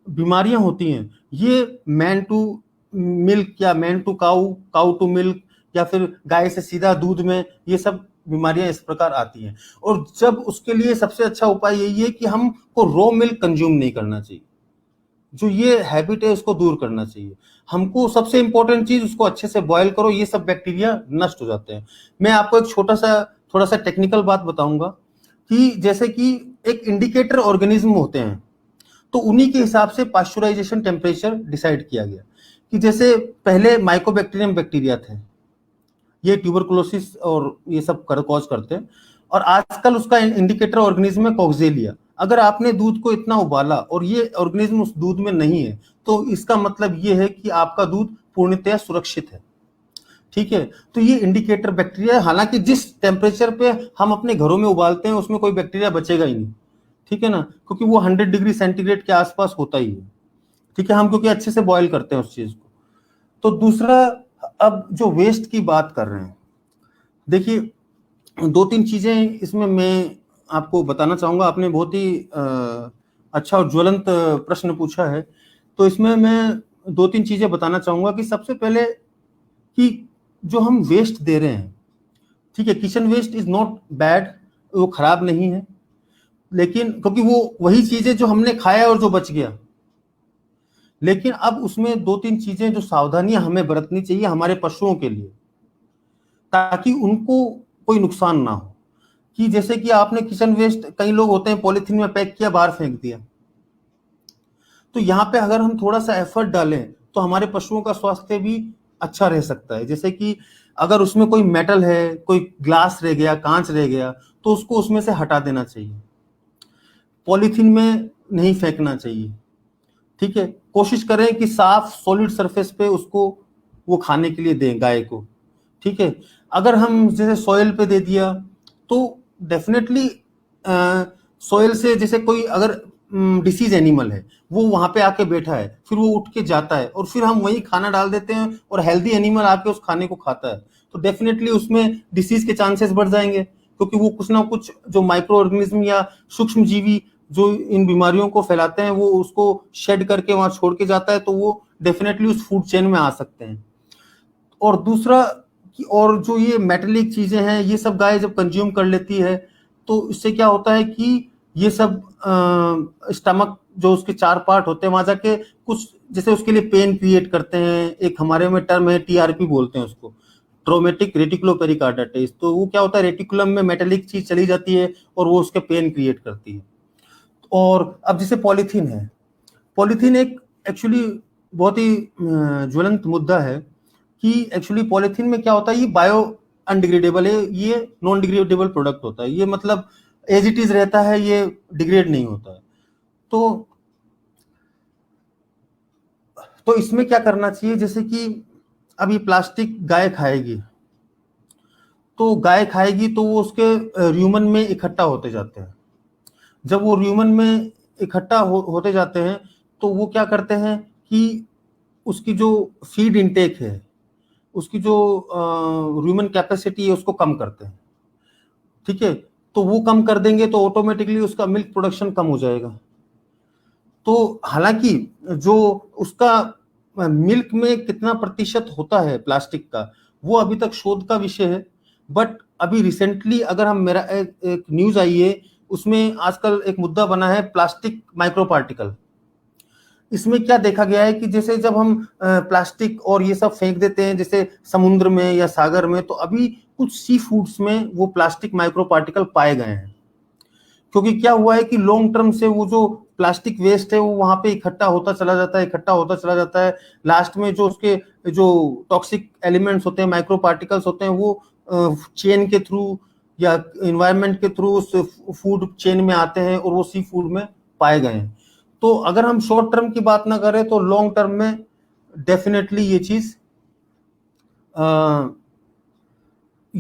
B: बीमारियां होती हैं, ये मैन टू मिल्क या man to cow, cow to milk, या फिर गाय से सीधा दूध में, ये सब बीमारियां इस प्रकार आती हैं। और जब उसके लिए सबसे अच्छा उपाय यही है कि हमको रॉ मिल्क कंज्यूम नहीं करना चाहिए, जो ये हैबिट है उसको दूर करना चाहिए। हमको सबसे इंपॉर्टेंट चीज, उसको अच्छे से बॉयल करो, ये सब बैक्टीरिया नष्ट हो जाते हैं। मैं आपको एक थोड़ा सा टेक्निकल बात बताऊंगा कि जैसे कि एक इंडिकेटर ऑर्गेनिज्म होते हैं, तो उन्हीं के हिसाब से पास्चुराइजेशन टेम्परेचर डिसाइड किया गया। कि जैसे पहले माइकोबैक्टीरियम बैक्टीरिया थे, ये ट्यूबरकुलोसिस और ये सब कॉज करते हैं, और आजकल उसका इंडिकेटर ऑर्गेनिज्म है कॉक्सेलिया। अगर आपने दूध को इतना उबाला और ये ऑर्गेनिज्म उस दूध में नहीं है, तो इसका मतलब ये है कि आपका दूध पूर्णतया सुरक्षित है। ठीक है, तो ये इंडिकेटर बैक्टीरिया, हालांकि जिस टेम्परेचर पे हम अपने घरों में उबालते हैं उसमें कोई बैक्टीरिया बचेगा ही नहीं, ठीक है ना, क्योंकि वो 100 डिग्री सेंटीग्रेड के आसपास होता ही है। ठीक है, हम क्योंकि अच्छे से बॉयल करते हैं उस चीज को। तो दूसरा, अब जो वेस्ट की बात कर रहे हैं, देखिए दो तीन चीजें इसमें मैं आपको बताना चाहूंगा। आपने बहुत ही अच्छा और ज्वलंत प्रश्न पूछा है, तो इसमें मैं दो तीन चीजें बताना चाहूंगा। कि सबसे पहले कि जो हम वेस्ट दे रहे हैं, ठीक है, kitchen waste is not bad, वो खराब नहीं है, लेकिन क्योंकि वो वही चीजें जो हमने खाया और जो बच गया। लेकिन अब उसमें दो तीन चीजें जो सावधानियां हमें बरतनी चाहिए हमारे पशुओं के लिए, ताकि उनको कोई नुकसान ना हो। कि जैसे कि आपने किचन वेस्ट, कई लोग होते हैं पॉलिथीन में पैक किया बाहर फेंक दिया, तो यहाँ पे अगर हम थोड़ा सा एफर्ट डालें तो हमारे पशुओं का स्वास्थ्य भी अच्छा रह सकता है। जैसे कि अगर उसमें कोई मेटल है, कोई ग्लास रह गया, कांच रह गया, तो उसको उसमें से हटा देना चाहिए, पॉलिथीन में नहीं फेंकना चाहिए। ठीक है, कोशिश करें कि साफ सॉलिड सरफेस पे उसको वो खाने के लिए दें गाय को। ठीक है, अगर हम जैसे सॉइल पे दे दिया तो डेफिनेटली सॉइल से, जैसे कोई अगर डिसीज एनिमल है, वो वहां पे आके बैठा है, फिर वो उठ के जाता है और फिर हम वही खाना डाल देते हैं और हेल्दी एनिमल आके उस खाने को खाता है, तो डेफिनेटली उसमें डिसीज के चांसेस बढ़ जाएंगे, क्योंकि वो कुछ ना कुछ जो माइक्रो ऑर्गेनिज्म या सूक्ष्म जीवी जो इन बीमारियों को फैलाते हैं, वो उसको शेड करके वहां छोड़ के जाता है, तो वो डेफिनेटली उस फूड चेन में आ सकते हैं। और दूसरा, और जो ये मेटेलिक चीजें हैं, ये सब गाय जब कंज्यूम कर लेती है, तो इससे क्या होता है कि ये सब स्टमक जो उसके 4 पार्ट होते हैं वहां जाके कुछ, जैसे उसके लिए पेन क्रिएट करते हैं। एक हमारे में टर्म है टीआरपी बोलते हैं उसको, ट्रोमेटिक रेटिकुलो पेरिकार्डाइटिस। तो वो क्या होता है, रेटिकुलम में मेटेलिक चीज चली जाती है और वो उसके पेन क्रिएट करती है। और अब जैसे पॉलीथीन है, पॉलीथीन एक एक्चुअली बहुत ही ज्वलंत मुद्दा है। कि एक्चुअली पॉलीथीन में क्या होता है, ये बायो अनडिग्रेडेबल है, ये नॉन डिग्रेडेबल प्रोडक्ट होता है, ये मतलब एज इट इज रहता है, ये डिग्रेड नहीं होता है। तो इसमें क्या करना चाहिए, जैसे कि अब ये प्लास्टिक गाय खाएगी, तो गाय खाएगी तो वो उसके र्यूमन में इकट्ठा होते जाते हैं। जब वो र्यूमन में इकट्ठा होते जाते हैं तो वो क्या करते हैं कि उसकी जो फीड इनटेक है, उसकी जो र्यूमन कैपेसिटी है उसको कम करते हैं। ठीक है, तो वो कम कर देंगे तो ऑटोमेटिकली उसका मिल्क प्रोडक्शन कम हो जाएगा। तो हालांकि जो उसका मिल्क में कितना प्रतिशत होता है प्लास्टिक का, वो अभी तक शोध का विषय है। बट अभी रिसेंटली अगर हम मेरा एक न्यूज आई है, उसमें आजकल एक मुद्दा बना है प्लास्टिक माइक्रो पार्टिकल। इसमें क्या देखा गया है कि जैसे जब हम प्लास्टिक और ये सब फेंक देते हैं जैसे समुद्र में या सागर में, तो अभी कुछ सी फूड्स में वो प्लास्टिक माइक्रो पार्टिकल पाए गए हैं। क्योंकि क्या हुआ है कि लॉन्ग टर्म से वो जो प्लास्टिक वेस्ट है वो वहां पे इकट्ठा होता चला जाता है। लास्ट में जो उसके जो टॉक्सिक एलिमेंट्स होते हैं, माइक्रो पार्टिकल्स होते हैं, वो चेन के थ्रू या एनवायरनमेंट के थ्रू उस फूड चेन में आते हैं और वो सी फूड में पाए गए हैं। तो अगर हम शॉर्ट टर्म की बात ना करें तो लॉन्ग टर्म में डेफिनेटली ये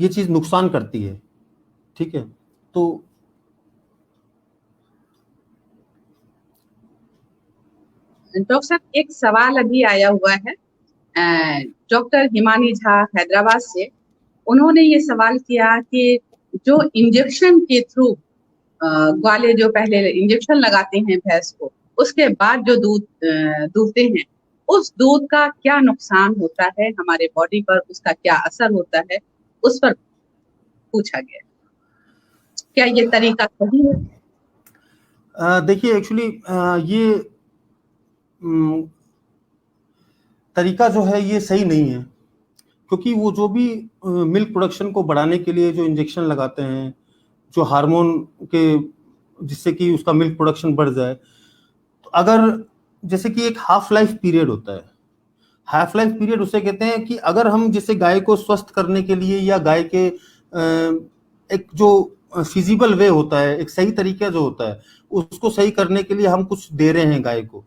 B: चीज नुकसान करती है। ठीक है, तो
A: डॉक्टर साहब, एक सवाल अभी आया हुआ है डॉक्टर हिमानी झा हैदराबाद से। उन्होंने ये सवाल किया कि जो इंजेक्शन के थ्रू ग्वाले जो पहले इंजेक्शन लगाते हैं भैंस को, उसके बाद जो दूध दूहते हैं, उस दूध का क्या नुकसान होता है हमारे बॉडी पर, उसका क्या असर होता है, उस पर पूछा गया। क्या ये तरीका सही है?
B: देखिए एक्चुअली ये तरीका जो है ये सही नहीं है, क्योंकि वो जो भी मिल्क प्रोडक्शन को बढ़ाने के लिए जो इंजेक्शन लगाते हैं, जो हार्मोन के, जिससे कि उसका मिल्क प्रोडक्शन बढ़ जाए, तो अगर जैसे कि एक हाफ लाइफ पीरियड होता है, हाफ लाइफ पीरियड उसे कहते हैं कि अगर हम जैसे गाय को स्वस्थ करने के लिए या गाय के एक जो फिजिबल वे होता है, एक सही तरीका जो होता है, उसको सही करने के लिए हम कुछ दे रहे हैं गाय को,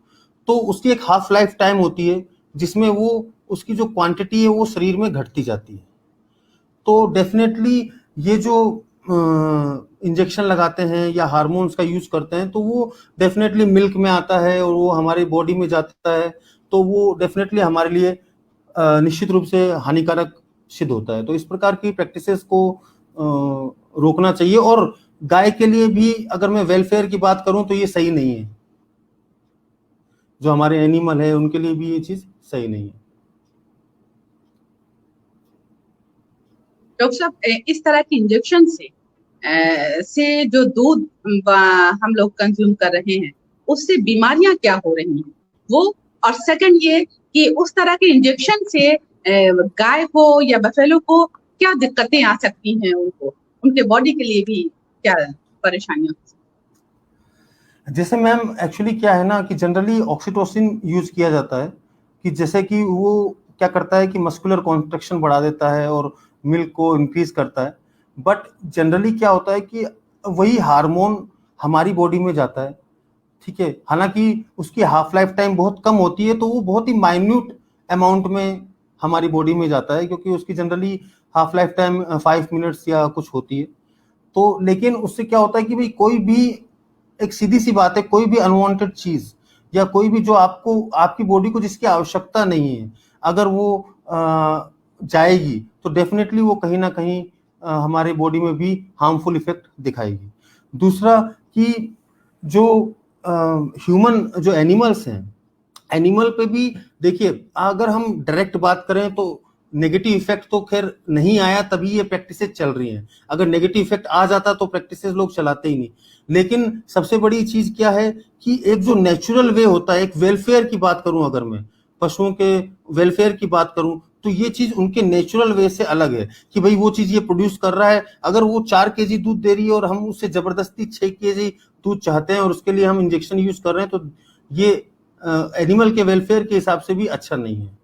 B: तो उसकी एक हाफ लाइफ टाइम होती है जिसमें वो उसकी जो क्वांटिटी है वो शरीर में घटती जाती है। तो डेफिनेटली ये जो इंजेक्शन लगाते हैं या हार्मोन्स का यूज करते हैं, तो वो डेफिनेटली मिल्क में आता है और वो हमारी बॉडी में जाता है, तो वो डेफिनेटली हमारे लिए निश्चित रूप से हानिकारक सिद्ध होता है। तो इस प्रकार की प्रैक्टिसेस को रोकना चाहिए। और गाय के लिए भी अगर मैं वेलफेयर की बात करूं तो ये सही नहीं है, जो हमारे एनिमल है उनके लिए भी ये चीज सही नहीं है।
A: डॉक्टर साहब, इस तरह के इंजेक्शन से जो दूध हम लोग कंज्यूम कर रहे हैं, उससे बीमारियां क्या हो रही हैं वो, और सेकंड ये कि उस तरह के इंजेक्शन से गाय को या बफेलो को क्या दिक्कतें आ सकती हैं, उनको उनके बॉडी के लिए भी क्या परेशानियां हो सकती हैं?
B: जैसे मैम एक्चुअली क्या है ना कि जनरली ऑक्सीटोसिन यूज किया जाता है, कि जैसे कि वो क्या करता है कि मस्कुलर कॉन्ट्रैक्शन बढ़ा देता है और मिल्क को इंक्रीज करता है। बट जनरली क्या होता है कि वही हार्मोन हमारी बॉडी में जाता है। ठीक है, हालांकि उसकी हाफ लाइफ टाइम बहुत कम होती है, तो वो बहुत ही माइन्यूट अमाउंट में हमारी बॉडी में जाता है, क्योंकि उसकी generally half life time 5 minutes या कुछ होती है। तो लेकिन उससे क्या होता है कि भाई कोई भी, एक सीधी सी बात है, कोई भी अनवांटेड चीज या कोई भी जो आपको, आपकी बॉडी को जिसकी आवश्यकता नहीं है, अगर वो जाएगी तो डेफिनेटली वो कहीं ना कहीं हमारे बॉडी में भी हार्मफुल इफेक्ट दिखाएगी। दूसरा कि जो ह्यूमन जो एनिमल्स हैं, एनिमल पे भी देखिए, अगर हम डायरेक्ट बात करें तो नेगेटिव इफेक्ट तो खैर नहीं आया, तभी ये प्रैक्टिसेस चल रही हैं। अगर नेगेटिव इफेक्ट आ जाता तो प्रैक्टिसेस लोग चलाते ही नहीं। लेकिन सबसे बड़ी चीज क्या है कि एक जो नेचुरल वे होता है, एक वेलफेयर की बात करूं, अगर मैं पशुओं के वेलफेयर की बात करूं, तो ये चीज उनके नेचुरल वे से अलग है कि भाई वो चीज ये प्रोड्यूस कर रहा है। अगर वो 4 केजी दूध दे रही है और हम उससे जबरदस्ती 6 केजी दूध चाहते हैं और उसके लिए हम इंजेक्शन यूज कर रहे हैं, तो ये एनिमल के वेलफेयर के हिसाब से भी अच्छा नहीं है।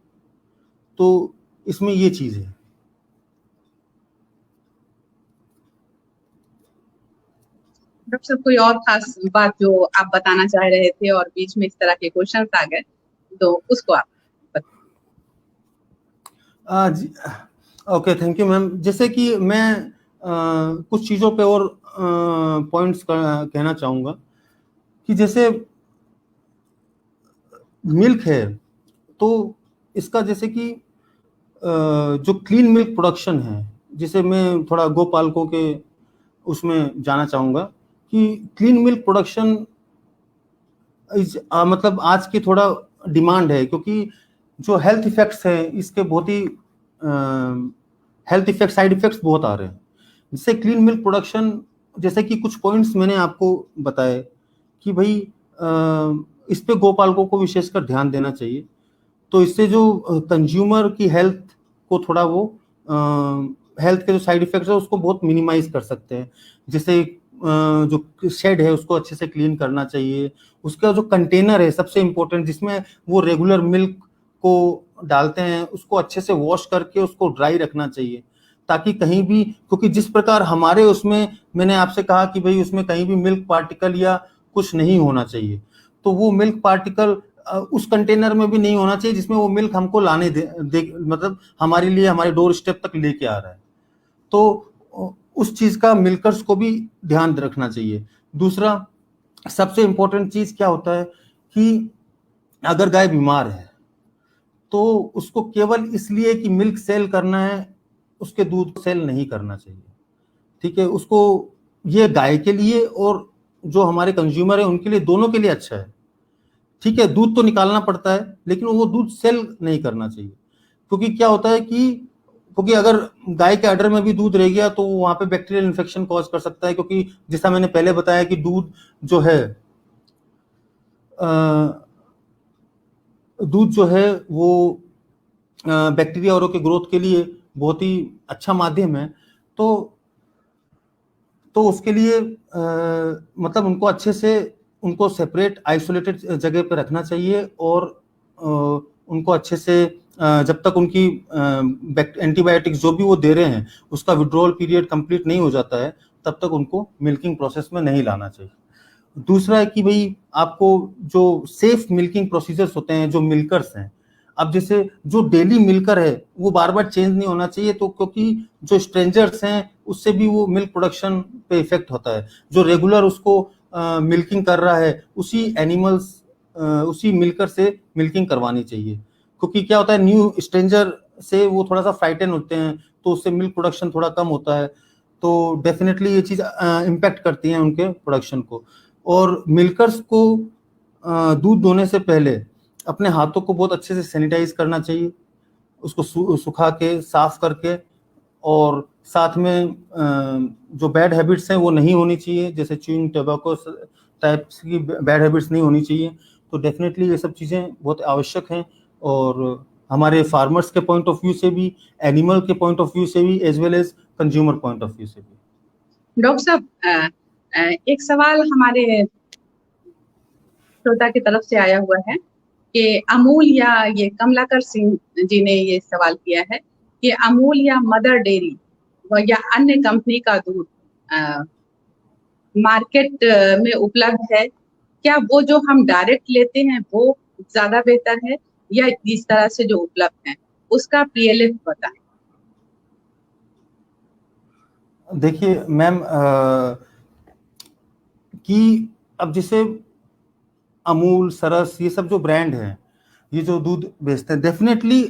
B: तो इसमें ये चीज है।
A: डॉक्टर साहब, कोई और खास बात जो आप बताना चाह रहे थे और बीच में इस तरह के क्वेश्चंस आ गए, तो उसको आप
B: ओके, थैंक यू मैम। जैसे कि मैं कुछ चीज़ों पे और पॉइंट्स कहना चाहूँगा कि जैसे मिल्क है तो इसका जैसे कि जो क्लीन मिल्क प्रोडक्शन है, जिसे मैं थोड़ा गोपालकों के उसमें जाना चाहूँगा कि क्लीन मिल्क प्रोडक्शन मतलब आज की थोड़ा डिमांड है, क्योंकि जो हेल्थ इफेक्ट्स हैं इसके बहुत ही हेल्थ इफेक्ट साइड इफेक्ट्स बहुत आ रहे हैं। जिससे क्लीन मिल्क प्रोडक्शन, जैसे कि कुछ पॉइंट्स मैंने आपको बताए कि भाई इस पे गोपालकों को विशेषकर ध्यान देना चाहिए। तो इससे जो कंज्यूमर की हेल्थ को थोड़ा वो हेल्थ के जो साइड इफेक्ट्स है उसको बहुत मिनिमाइज कर सकते हैं। जैसे जो शेड है उसको अच्छे से क्लीन करना चाहिए। उसका जो कंटेनर है सबसे इम्पोर्टेंट, जिसमें वो रेगुलर मिल्क को डालते हैं, उसको अच्छे से वॉश करके उसको ड्राई रखना चाहिए, ताकि कहीं भी, क्योंकि जिस प्रकार हमारे उसमें मैंने आपसे कहा कि भाई उसमें कहीं भी मिल्क पार्टिकल या कुछ नहीं होना चाहिए, तो वो मिल्क पार्टिकल उस कंटेनर में भी नहीं होना चाहिए जिसमें वो मिल्क हमको लाने दे मतलब हमारे लिए हमारे डोर स्टेप तक लेके आ रहा है। तो उस चीज का मिल्कर्स को भी ध्यान रखना चाहिए। दूसरा सबसे इंपॉर्टेंट चीज क्या होता है कि अगर गाय बीमार है तो उसको केवल इसलिए कि मिल्क सेल करना है उसके दूध सेल नहीं करना चाहिए। ठीक है, उसको, ये गाय के लिए और जो हमारे कंज्यूमर है उनके लिए, दोनों के लिए अच्छा है। ठीक है, दूध तो निकालना पड़ता है लेकिन वो दूध सेल नहीं करना चाहिए। क्योंकि क्या होता है कि क्योंकि अगर गाय के अडर में भी दूध रह गया तो वहां पे बैक्टीरियल इन्फेक्शन कॉज कर सकता है। क्योंकि जैसा मैंने पहले बताया कि दूध जो है दूध जो है वो बैक्टीरिया और के ग्रोथ के लिए बहुत ही अच्छा माध्यम है। तो उसके लिए मतलब उनको अच्छे से, उनको सेपरेट आइसोलेटेड जगह पे रखना चाहिए और उनको अच्छे से जब तक उनकी एंटीबायोटिक्स जो भी वो दे रहे हैं उसका विड्रॉल पीरियड कंप्लीट नहीं हो जाता है तब तक उनको मिल्किंग प्रोसेस में नहीं लाना चाहिए। दूसरा है कि भाई आपको जो सेफ मिल्किंग प्रोसीजर्स होते हैं, जो मिल्कर्स हैं, अब जैसे जो डेली मिल्कर है वो बार बार चेंज नहीं होना चाहिए, तो क्योंकि जो स्ट्रेंजर्स हैं उससे भी वो मिल्क प्रोडक्शन पे इफेक्ट होता है। जो रेगुलर उसको मिल्किंग कर रहा है उसी एनिमल्स उसी मिल्कर से मिल्किंग करवानी चाहिए। क्योंकि क्या होता है, न्यू स्ट्रेंजर से वो थोड़ा सा फ्राइटन होते हैं तो उससे मिल्क प्रोडक्शन थोड़ा कम होता है। तो डेफिनेटली ये चीज इम्पैक्ट करती है उनके प्रोडक्शन को। और मिल्कर्स को दूध दोने से पहले अपने हाथों को बहुत अच्छे से सैनिटाइज करना चाहिए, उसको सुखा के साफ करके। और साथ में जो बैड हैबिट्स हैं वो नहीं होनी चाहिए, जैसे च्यूइंग टोबैको टाइप्स की बैड हैबिट्स नहीं होनी चाहिए। तो डेफिनेटली ये सब चीज़ें बहुत आवश्यक हैं, और हमारे फार्मर्स के पॉइंट ऑफ व्यू से भी, एनिमल के पॉइंट ऑफ व्यू से भी, as well as consumer point of view से भी।
A: डॉक्टर साहब, एक सवाल हमारे श्रोता की तरफ से आया हुआ है कि अमूल या ये कमलाकर सिंह जी ने ये सवाल किया है कि अमूल या मदर डेयरी या अन्य कंपनी का दूध मार्केट में उपलब्ध है, क्या वो जो हम डायरेक्ट लेते हैं वो ज्यादा बेहतर है या इस तरह से जो उपलब्ध है उसका पीएलएफ बताएं।
B: देखिए मैम कि अब जैसे अमूल, सरस, ये सब जो ब्रांड हैं, ये जो दूध बेचते हैं, डेफिनेटली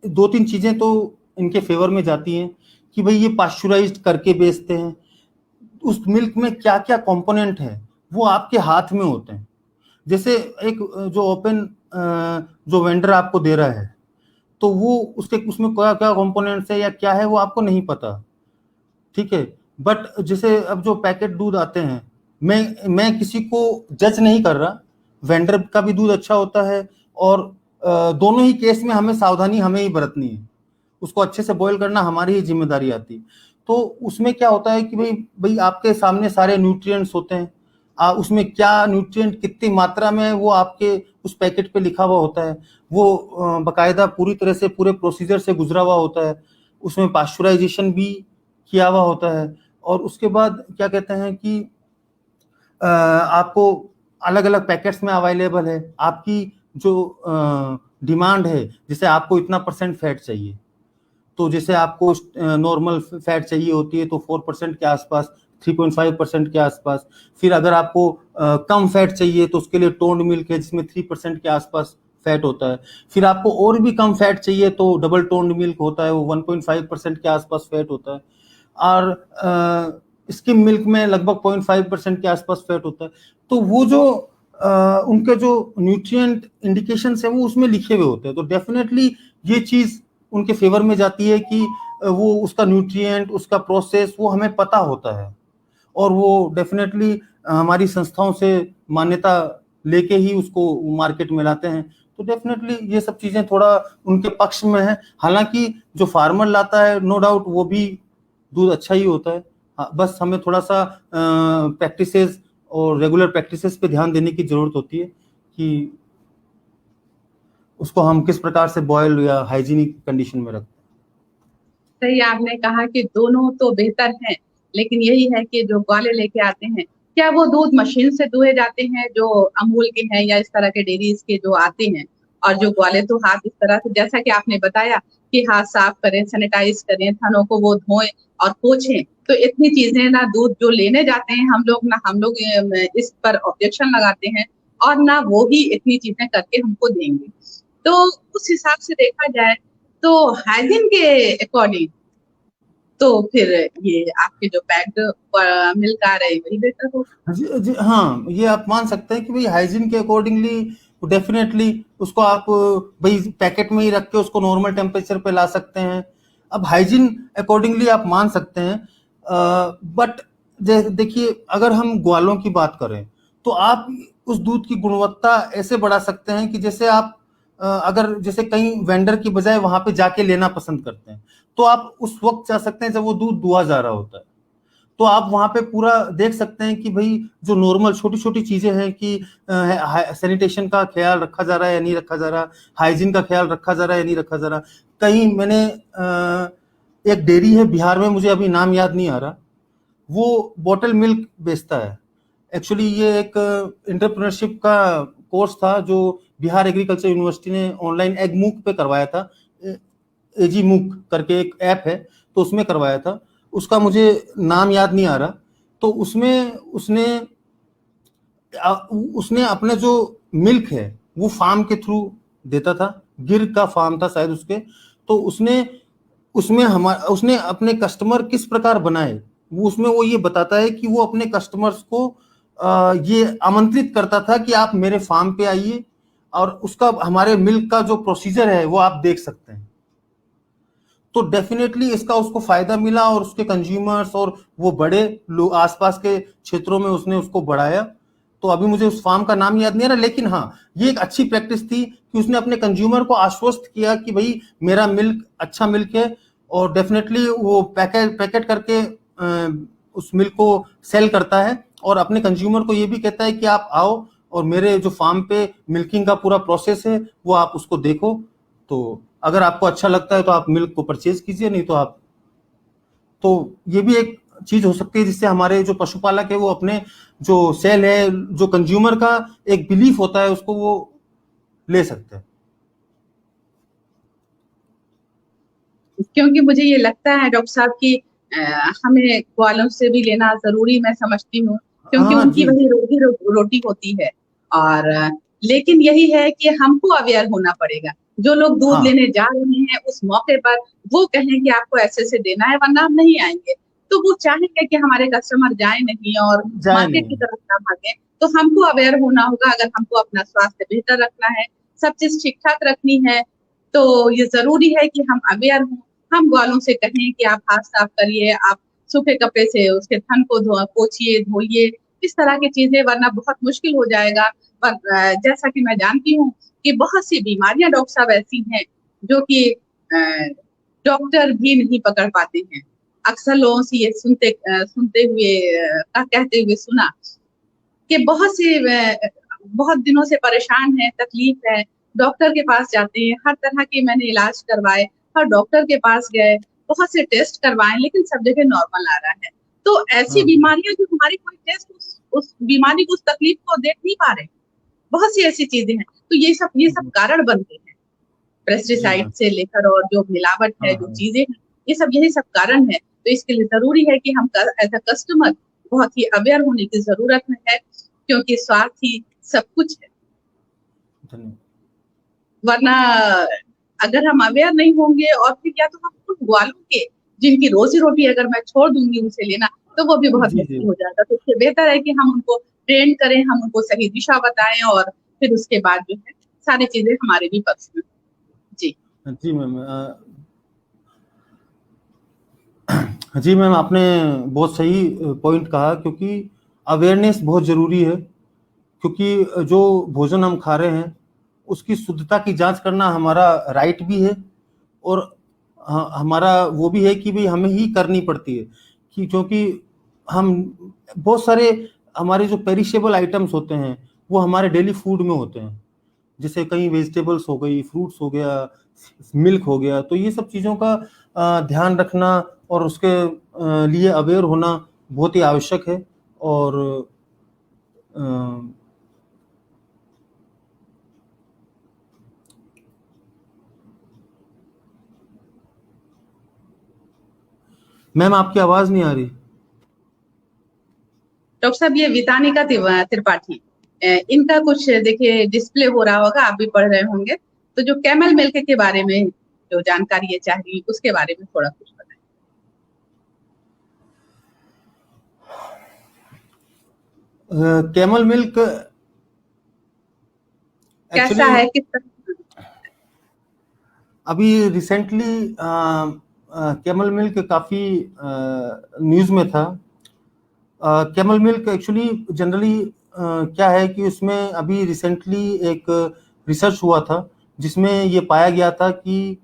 B: दो तीन चीजें तो इनके फेवर में जाती हैं कि भाई ये पाश्चराइज्ड करके बेचते हैं। उस मिल्क में क्या क्या कंपोनेंट है वो आपके हाथ में होते हैं। जैसे एक जो ओपन जो वेंडर आपको दे रहा है तो वो उसके उसमें क्या क्या कंपोनेंट्स है या क्या है वो आपको नहीं पता। ठीक है, बट जैसे अब जो पैकेट दूध आते हैं, मैं किसी को जज नहीं कर रहा, वेंडर का भी दूध अच्छा होता है, और दोनों ही केस में हमें सावधानी हमें ही बरतनी है। उसको अच्छे से बॉईल करना हमारी ही जिम्मेदारी आती है। तो उसमें क्या होता है कि भाई भाई आपके सामने सारे न्यूट्रिएंट्स होते हैं, उसमें क्या न्यूट्रिएंट कितनी मात्रा में है वो आपके उस पैकेट पे लिखा हुआ होता है। वो बाकायदा पूरी तरह से पूरे प्रोसीजर से गुजरा हुआ होता है, उसमें पाश्चराइजेशन भी किया हुआ होता है। और उसके बाद क्या कहते हैं कि आपको अलग अलग पैकेट्स में अवेलेबल है, आपकी जो डिमांड है, जैसे आपको इतना % फैट चाहिए तो जैसे आपको नॉर्मल फैट चाहिए होती है तो 4% के आसपास, 3.5% के आसपास। फिर अगर आपको कम फैट चाहिए तो उसके लिए टोन्ड मिल्क है जिसमें 3% के आसपास फैट होता है। फिर आपको और भी कम फैट चाहिए तो डबल टोन्ड मिल्क होता है, वो 1.5% के आसपास फैट होता है। और स्किम मिल्क में लगभग 0.5% के आसपास फैट होता है। तो वो जो उनके जो न्यूट्रिएंट इंडिकेशंस है वो उसमें लिखे हुए होते हैं, तो डेफिनेटली ये चीज उनके फेवर में जाती है कि वो उसका न्यूट्रिएंट, उसका प्रोसेस वो हमें पता होता है, और वो डेफिनेटली हमारी संस्थाओं से मान्यता लेके ही उसको मार्केट में लाते हैं। तो डेफिनेटली ये सब चीजें थोड़ा उनके पक्ष में है। हालांकि जो फार्मर लाता है नो डाउट वो भी दूध अच्छा ही होता है, बस हमें थोड़ा सा प्रैक्टिसेस और रेगुलर प्रैक्टिसेस पे ध्यान देने की जरूरत होती है कि उसको हम किस प्रकार से बॉयल या हाइजीनिक कंडीशन में रखते हैं।
A: सही आपने कहा कि दोनों तो बेहतर हैं, लेकिन यही है कि जो ग्वाले लेके आते हैं, क्या वो दूध मशीन से दुहे जाते हैं जो अमूल के हैं या इस तरह के डेयरीज के जो आते हैं, और जो ग्वाले तो हाथ इस तरह से, जैसा कि आपने बताया कि हाथ साफ करें, सैनिटाइज करें, थनों को वो धोएं और पोंछें, तो इतनी चीजें ना दूध जो लेने जाते हैं हम लोग इस पर ऑब्जेक्शन लगाते हैं, और ना वो ही इतनी चीजें करके हमको देंगे। तो उस हिसाब से देखा जाए तो हाइजीन के अकॉर्डिंग तो फिर ये आपके जो पैक्ड मिल्क आ रहे वही बेटर होगा।
B: जी हाँ, ये आप मान सकते हैं कि भाई हाइजीन के अकॉर्डिंगली डेफिनेटली उसको आप भाई पैकेट में ही रख के उसको नॉर्मल टेम्परेचर पे ला सकते हैं। अब हाइजीन अकॉर्डिंगली आप मान सकते हैं, बट देखिए अगर हम ग्वालों की बात करें तो आप उस दूध की गुणवत्ता ऐसे बढ़ा सकते हैं कि जैसे आप अगर जैसे कहीं वेंडर की बजाय वहां पे जाके लेना पसंद करते हैं तो आप उस वक्त जा सकते हैं जब वो दूध दुहा जा रहा होता है। तो आप वहां पे पूरा देख सकते हैं कि भाई जो नॉर्मल छोटी छोटी चीजें हैं कि सैनिटेशन का ख्याल रखा जा रहा है या नहीं रखा जा रहा, हाइजीन का ख्याल रखा जा रहा है या नहीं रखा जा रहा। कहीं मैंने एक डेयरी है बिहार में, मुझे अभी नाम याद नहीं आ रहा, वो बॉटल मिल्क बेचता है। एक्चुअली ये एक एंटरप्रेन्योरशिप का कोर्स था जो बिहार एग्रीकल्चर यूनिवर्सिटी ने ऑनलाइन एग मूक पे करवाया था, एजी मूक करके एक ऐप है, तो उसमें करवाया था, उसका मुझे नाम याद नहीं आ रहा। तो उसमें उसने अपने जो मिल्क है वो फार्म के थ्रू देता था, गिर का फार्म था शायद उसके। तो उसने अपने कस्टमर किस प्रकार बनाए वो उसमें वो ये बताता है कि वो अपने कस्टमर्स को ये आमंत्रित करता था कि आप मेरे फार्म पे आइए और उसका हमारे मिल्क का जो प्रोसीजर है वो आप देख सकते हैं। तो डेफिनेटली इसका उसको फायदा मिला और उसके कंज्यूमर्स और वो बड़े लोग आसपास के क्षेत्रों में उसने उसको बढ़ाया। तो अभी मुझे उस फार्म का नाम याद नहीं आ रहा, लेकिन हाँ ये एक अच्छी प्रैक्टिस थी कि उसने अपने कंज्यूमर को आश्वस्त किया कि भाई मेरा मिल्क अच्छा मिल्क है, और डेफिनेटली वो पैकेट करके उस मिल्क को सेल करता है और अपने कंज्यूमर को ये भी कहता है कि आप आओ और मेरे जो फार्म पे मिल्किंग का पूरा प्रोसेस है वो आप उसको देखो। तो अगर आपको अच्छा लगता है तो आप मिल्क को परचेज कीजिए, नहीं तो आप, तो ये भी एक चीज हो सकती है जिससे हमारे जो पशुपालक है वो अपने जो सेल है, जो कंज्यूमर का एक बिलीफ होता है उसको वो ले सकते हैं।
A: क्योंकि मुझे ये लगता है डॉक्टर साहब कि हमें ग्वालों से भी लेना जरूरी मैं समझती हूँ, क्योंकि
B: हाँ
A: उनकी
B: जी।
A: वही रोटी होती है। और लेकिन यही है कि हमको अवेयर होना पड़ेगा, जो लोग दूध
B: हाँ
A: लेने जा रहे हैं उस मौके पर वो कहें कि आपको ऐसे से देना है वरना हम नहीं आएंगे, तो वो चाहेंगे कि हमारे कस्टमर जाए नहीं और
B: जाए
A: मार्केट की
B: नहीं।
A: तरफ ना भागे। तो हमको अवेयर होना होगा, अगर हमको अपना स्वास्थ्य बेहतर रखना है, सब चीज ठीक ठाक रखनी है, तो ये जरूरी है कि हम अवेयर हों। हम ग्वालों से कहें कि आप हाथ साफ करिए, आप सूखे कपड़े से उसके थन को पोछिए, धोइए, इस तरह की चीजें, वरना बहुत मुश्किल हो जाएगा। पर जैसा कि मैं जानती हूँ कि बहुत सी बीमारियां डॉक्टर साहब ऐसी हैं जो कि डॉक्टर भी नहीं पकड़ पाते हैं। अक्सर लोगों से ये सुनते हुए कहते हुए सुना कि बहुत दिनों से परेशान है, तकलीफ है, डॉक्टर के पास जाते हैं, हर तरह के मैंने इलाज करवाए, हर डॉक्टर के पास गए, बहुत से टेस्ट करवाए, लेकिन सब जगह नॉर्मल आ रहा है। तो ऐसी
B: हाँ
A: बीमारियां जो हमारी कोई टेस्ट उस बीमारी को, उस तकलीफ को देख नहीं पा रहे, बहुत सी ऐसी चीजें हैं। तो ये सब कारण बनते हैं पेस्टिसाइड
B: मैम।
A: से लेकर और जो मिलावट है,
B: हाँ
A: जो
B: हाँ
A: चीजें हैं, ये सब यही सब कारण है। तो इसके लिए जरूरी है कि हम एज अ कस्टमर बहुत ही अवेयर होने की जरूरत है, क्योंकि स्वास्थ्य ही सब कुछ है।
B: धन्यवाद।
A: वरना अगर हम अवेयर नहीं होंगे और फिर या तो हम खुद ग्वालों के जिनकी रोजी रोटी अगर मैं छोड़ दूंगी उनसे लेना, तो वो भी बहुत
B: जी जी
A: मुश्किल हो जाता। तो इससे बेहतर है कि हम उनको ट्रेन करें, हम उनको सही दिशा बताएं और फिर उसके बाद जो है सारी चीजें हमारे भी पक्ष में। जी
B: जी मैम। जी मैम, आपने बहुत सही पॉइंट कहा, क्योंकि अवेयरनेस बहुत ज़रूरी है। क्योंकि जो भोजन हम खा रहे हैं उसकी शुद्धता की जांच करना हमारा राइट भी है, और हमारा वो भी है कि भाई हमें ही करनी पड़ती है, कि क्योंकि हम बहुत सारे हमारे जो पेरिशेबल आइटम्स होते हैं वो हमारे डेली फूड में होते हैं, जैसे कहीं वेजिटेबल्स हो गई, फ्रूट्स हो गया, मिल्क हो गया। तो ये सब चीज़ों का ध्यान रखना और उसके लिए अवेयर होना बहुत ही आवश्यक है। और अ, मैम आपकी आवाज़ नहीं आ रही।
A: डॉक्टर साहब, ये वितानिका त्रिपाठी, इनका कुछ देखिए डिस्प्ले हो रहा होगा, आप भी पढ़ रहे होंगे। तो जो कैमल मिल्क के बारे में जो जानकारी ये चाहिए उसके बारे में थोड़ा कुछ बताएं।
B: कैमल मिल्क
A: कैसा
B: एक्चुअली
A: है, किस तरह?
B: अभी रिसेंटली कैमल मिल्क काफ़ी न्यूज़ में था। कैमल मिल्क एक्चुअली जनरली क्या है कि उसमें अभी रिसेंटली एक रिसर्च हुआ था जिसमें ये पाया गया था कि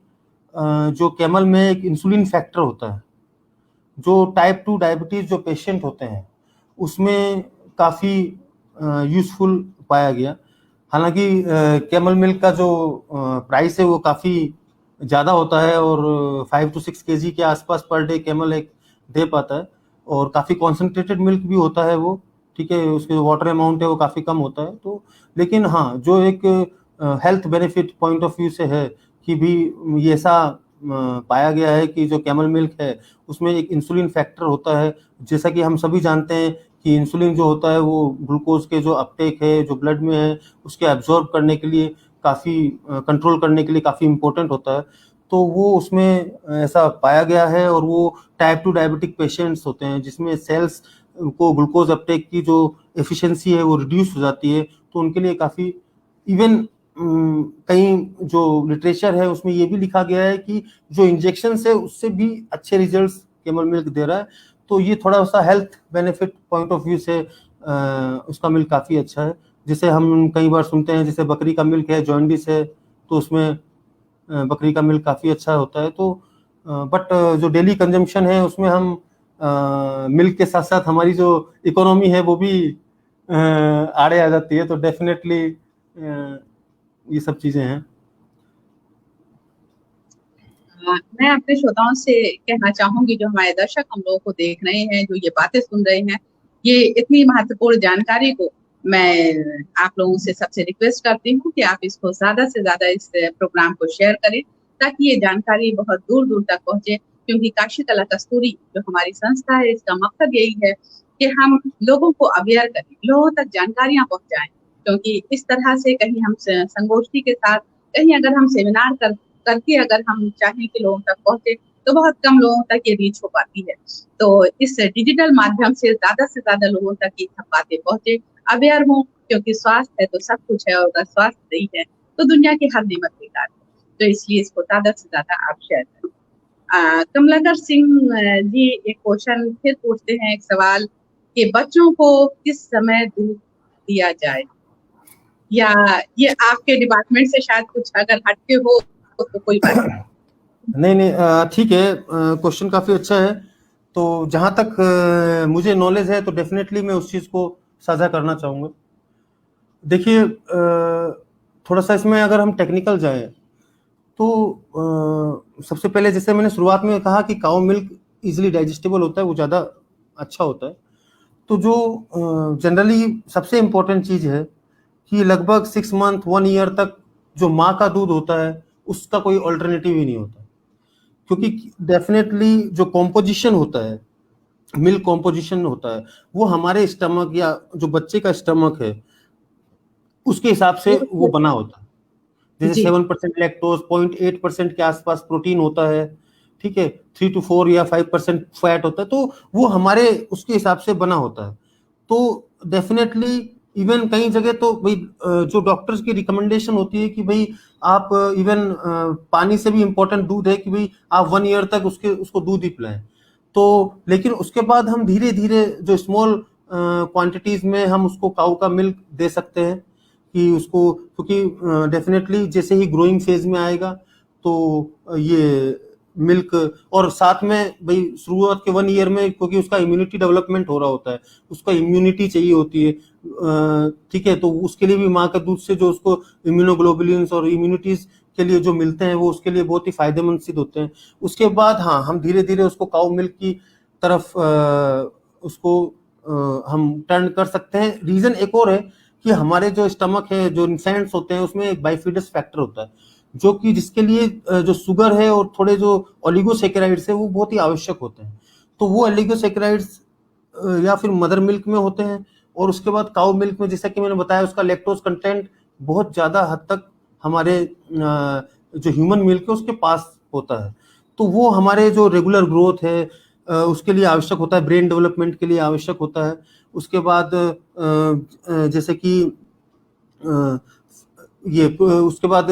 B: जो कैमल में एक इंसुलिन फैक्टर होता है, जो टाइप 2 डायबिटीज़ जो पेशेंट होते हैं उसमें काफ़ी यूज़फुल पाया गया। हालांकि कैमल मिल्क का जो प्राइस है वो काफ़ी ज़्यादा होता है, और 5 to 6 केजी के आसपास पर डे कैमल एक दे पाता है, और काफ़ी कॉन्सेंट्रेटेड मिल्क भी होता है वो, ठीक है, उसके जो वाटर अमाउंट है वो काफ़ी कम होता है। तो लेकिन हाँ, जो एक health benefit point of view से है कि भी ये ऐसा पाया गया है कि जो कैमल मिल्क है उसमें एक इंसुलिन फैक्टर होता है। जैसा कि हम सभी जानते हैं कि इंसुलिन जो होता है वो ग्लूकोज के जो अपटेक है जो ब्लड में है उसके एब्जॉर्ब करने के लिए काफ़ी कंट्रोल करने के लिए काफ़ी इम्पोर्टेंट होता है। तो वो उसमें ऐसा पाया गया है, और वो टाइप 2 डायबिटिक पेशेंट्स होते हैं जिसमें सेल्स को ग्लूकोज अपटेक की जो एफिशिएंसी है वो रिड्यूस हो जाती है, तो उनके लिए काफ़ी इवन कहीं जो लिटरेचर है उसमें ये भी लिखा गया है कि जो इंजेक्शन है उससे भी अच्छे रिजल्ट्स कैमल मिल्क दे रहा है। तो ये थोड़ा सा health benefit point of view से उसका मिल्क काफ़ी अच्छा है। जैसे हम कई बार सुनते हैं जैसे बकरी का मिल्क है, जॉन्डिस है, तो उसमें बकरी का मिल्क काफ़ी अच्छा होता है। तो बट जो डेली कंजम्पशन है उसमें हम मिल्क के साथ साथ हमारी जो इकोनॉमी है वो भी आड़े आ जाती है। तो डेफिनेटली ये सब चीज़ें हैं।
A: मैं अपने श्रोताओं से कहना चाहूंगी, जो हमारे दर्शक हम लोगों को देख रहे हैं, जो ये बातें सुन रहे हैं, ये इतनी महत्वपूर्ण जानकारी को मैं आप लोगों से सबसे रिक्वेस्ट करती हूँ कि आप इसको ज्यादा से ज्यादा इस प्रोग्राम को शेयर करें, ताकि ये जानकारी बहुत दूर दूर तक पहुंचे। क्योंकि काशी कला कस्तूरी जो हमारी संस्था है, इसका मकसद यही है कि हम लोगों को अवेयर करें, लोगों तक जानकारियां पहुंचाएं। क्योंकि इस तरह से कहीं हम संगोष्ठी के साथ, कहीं अगर हम सेमिनार करके अगर हम चाहें कि लोगों तक पहुंचे, तो बहुत कम लोगों तक ये रीच हो पाती है। तो इस डिजिटल माध्यम से ज्यादा लोगों तक ये सब बातें पहुंचे, अवेयर हो। क्योंकि स्वास्थ्य है तो सब कुछ है, और अगर स्वास्थ्य नहीं है तो दुनिया की हर नेमत बेकार है। तो इसलिए इसको ज्यादा से ज्यादा आप शेयर करें। कमलाकर सिंह जी एक क्वेश्चन फिर पूछते हैं, एक सवाल, कि बच्चों को किस समय दूध दिया जाए? या ये आपके डिपार्टमेंट से शायद कुछ अगर हटके हो तो कोई बात
B: नहीं नहीं, ठीक है, क्वेश्चन काफ़ी अच्छा है। तो जहाँ तक मुझे नॉलेज है तो डेफिनेटली मैं उस चीज़ को साझा करना चाहूँगा। देखिए, थोड़ा सा इसमें अगर हम टेक्निकल जाएं तो सबसे पहले जैसे मैंने शुरुआत में कहा कि काउ मिल्क इजीली डाइजेस्टेबल होता है, वो ज़्यादा अच्छा होता है। तो जो जनरली सबसे इम्पोर्टेंट चीज़ है कि लगभग 6 मंथ 1 ईयर तक जो माँ का दूध होता है उसका कोई ऑल्टरनेटिव ही नहीं होता, क्योंकि डेफिनेटली जो कॉम्पोजिशन होता है, मिल्क कॉम्पोजिशन होता है, वो हमारे स्टमक या जो बच्चे का स्टमक है उसके हिसाब से वो बना होता है। जैसे
A: जी
B: 7% लैक्टोज, 0.8% के आसपास प्रोटीन होता है, ठीक है, 3 to 4 या 5% फैट होता है, तो वो हमारे उसके हिसाब से बना होता है। तो डेफिनेटली इवन कई जगह तो भाई जो डॉक्टर्स की रिकमेंडेशन होती है कि भाई आप इवन पानी से भी इम्पोर्टेंट दूध है कि भाई आप 1 ईयर तक उसको दूध ही पिलाएं। तो लेकिन उसके बाद हम धीरे धीरे जो स्मॉल क्वांटिटीज में हम उसको काऊ का मिल्क दे सकते हैं कि उसको, क्योंकि डेफिनेटली जैसे ही ग्रोइंग फेज में आएगा तो ये मिल्क, और साथ में भाई शुरुआत के 1 ईयर में क्योंकि उसका इम्यूनिटी डेवलपमेंट हो रहा होता है, उसका इम्यूनिटी चाहिए होती है, ठीक है, तो उसके लिए भी माँ का दूध से जो उसको इम्यूनोग्लोबुलिन्स और इम्यूनिटीज के लिए जो मिलते हैं वो उसके लिए बहुत ही फायदेमंद सिद्ध होते हैं। उसके बाद हाँ, हम धीरे धीरे उसको काऊ मिल्क की तरफ उसको हम टर्न कर सकते हैं। रीजन एक और है कि हमारे जो स्टमक है, जो इंसेंट्स होते हैं, उसमें एक बाइफिडस फैक्टर होता है, जो कि जिसके लिए जो शुगर है और थोड़े जो ओलिगोसैकेराइड्स है वो बहुत ही आवश्यक होते हैं। तो वो ओलिगोसैकेराइड्स या फिर मदर मिल्क में होते हैं, और उसके बाद काऊ मिल्क में जैसा कि मैंने बताया उसका लैक्टोज कंटेंट बहुत ज्यादा हद तक हमारे जो ह्यूमन मिल्क है उसके पास होता है। तो वो हमारे जो रेगुलर ग्रोथ है उसके लिए आवश्यक होता है, ब्रेन डेवलपमेंट के लिए आवश्यक होता है। उसके बाद जैसे कि ये उसके बाद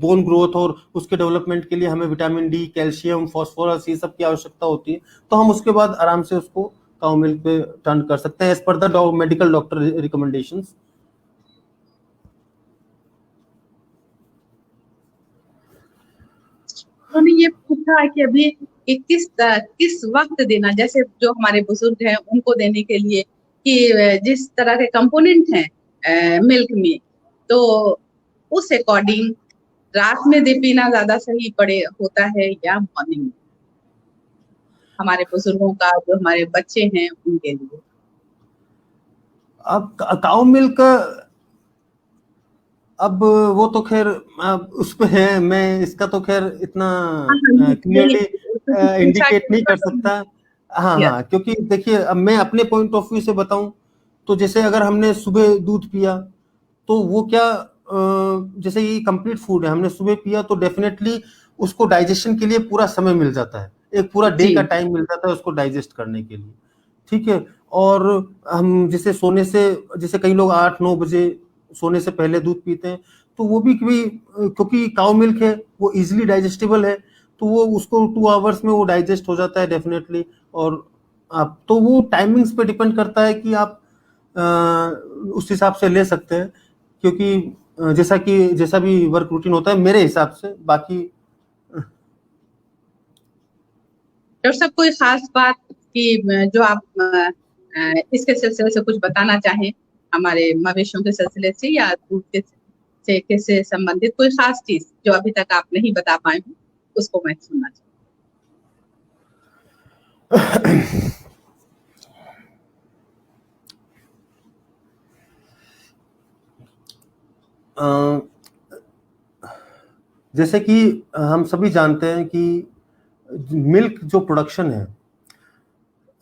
B: बोन ग्रोथ और उसके डेवलपमेंट के लिए हमें विटामिन डी, कैल्शियम, फास्फोरस, ये सब की आवश्यकता होती है। तो हम उसके बाद आराम से उसको काऊ मिल्क पे टर्न कर सकते हैं as per the medical doctor recommendations.
A: उन्होंने ये पूछा कि अभी किस वक्त देना, जैसे जो हमारे बुजुर्ग हैं उनको देने के लिए, कि जिस तरह के कंपोनेंट हैं मिल्क में, तो उस अकॉर्डिंग रात में दे पीना ज्यादा सही पड़े होता है या मॉर्निंग में, हमारे बुजुर्गों का, जो हमारे बच्चे हैं उनके लिए।
B: अब काऊ मिल्क, अब वो तो खैर उस पे है, मैं इसका तो खैर इतना
A: हाँ हाँ,
B: क्लियरली
A: पूछा
B: इंडिकेट नहीं कर
A: कि
B: सकता। हाँ
A: यस
B: हाँ, क्योंकि देखिए अब मैं अपने पॉइंट ऑफ व्यू से बताऊं तो जैसे अगर हमने सुबह दूध पिया तो वो क्या जैसे ये कंप्लीट फूड है, हमने सुबह पिया तो डेफिनेटली उसको डाइजेशन के लिए पूरा समय मिल जाता है, एक पूरा डे
A: जी
B: का टाइम मिल जाता है उसको डाइजेस्ट करने के लिए, ठीक है। और हम जैसे सोने से, जैसे कई लोग 8-9 बजे सोने से पहले दूध पीते हैं, तो वो भी क्योंकि काउ मिल्क है वो इजीली डाइजेस्टेबल है, तो वो उसको 2 आवर्स में वो डाइजेस्ट हो जाता है डेफिनेटली। और आप तो वो टाइमिंग्स पे डिपेंड करता है कि आप उस हिसाब से ले सकते हैं, क्योंकि जैसा भी वर्क रूटीन होता है मेरे हिसाब से। बाकी
A: डॉक्टर साहब, कोई खास बात की जो आप इसके सिलसिले से कुछ बताना चाहें, हमारे मवेशियों के सिलसिले से या दूध से संबंधित कोई खास चीज जो अभी तक आप नहीं बता पाए हो, उसको मैं सुनना चाहूँ।
B: जैसे कि हम सभी जानते हैं कि मिल्क जो प्रोडक्शन है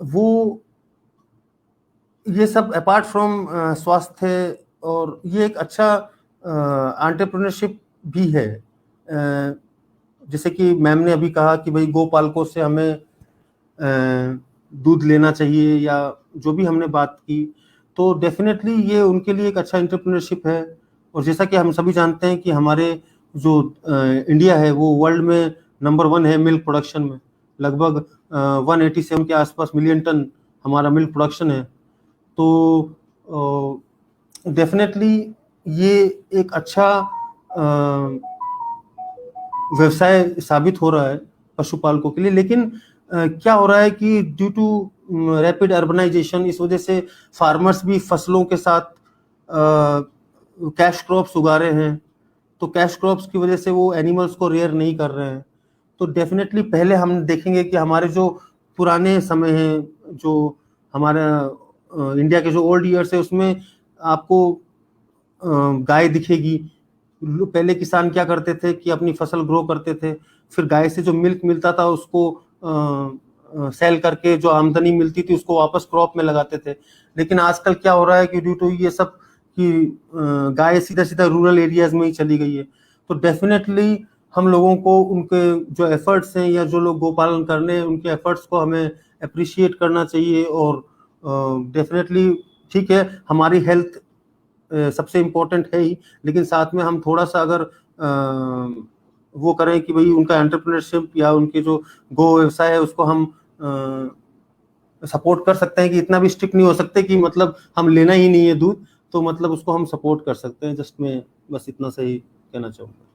B: वो, ये सब अपार्ट फ्रॉम स्वास्थ्य, और ये एक अच्छा एंटरप्रेन्योरशिप भी है। जैसे कि मैम ने अभी कहा कि भाई गोपालकों से हमें दूध लेना चाहिए, या जो भी हमने बात की, तो डेफिनेटली ये उनके लिए एक अच्छा एंटरप्रेन्योरशिप है। और जैसा कि हम सभी जानते हैं कि हमारे जो इंडिया है वो वर्ल्ड में नंबर 1 है मिल्क प्रोडक्शन में, लगभग 187 के आसपास मिलियन टन हमारा मिल्क प्रोडक्शन है। तो डेफिनेटली ये एक अच्छा व्यवसाय साबित हो रहा है पशुपालकों के लिए। लेकिन क्या हो रहा है कि ड्यू टू रैपिड अर्बनाइजेशन, इस वजह से फार्मर्स भी फसलों के साथ कैश क्रॉप्स उगा रहे हैं, तो कैश क्रॉप्स की वजह से वो एनिमल्स को रेयर नहीं कर रहे हैं। तो डेफिनेटली पहले हम देखेंगे कि हमारे जो पुराने समय हैं, जो हमारा इंडिया के जो ओल्ड ईयर्स है, उसमें आपको गाय दिखेगी, पहले किसान क्या करते थे कि अपनी फसल ग्रो करते थे, फिर गाय से जो मिल्क मिलता था उसको सेल करके जो आमदनी मिलती थी उसको वापस क्रॉप में लगाते थे। लेकिन आजकल क्या हो रहा है कि ड्यू टू ये सब कि गाय सीधा सीधा रूरल एरियाज में ही चली गई है। तो डेफिनेटली हम लोगों को उनके जो एफर्ट्स हैं या जो लोग गोपालन करने हैं उनके एफर्ट्स को हमें अप्रिशिएट करना चाहिए। और डेफिनेटली ठीक है, हमारी हेल्थ सबसे इम्पोर्टेंट है ही, लेकिन साथ में हम थोड़ा सा अगर वो करें कि भाई उनका एंटरप्रेन्योरशिप या उनके जो गो व्यवसाय है उसको हम सपोर्ट कर सकते हैं कि इतना भी स्ट्रिक्ट नहीं हो सकते कि मतलब हम लेना ही नहीं है दूध, तो मतलब उसको हम सपोर्ट कर सकते हैं। जस्ट मैं बस इतना से ही कहना चाहूँगा।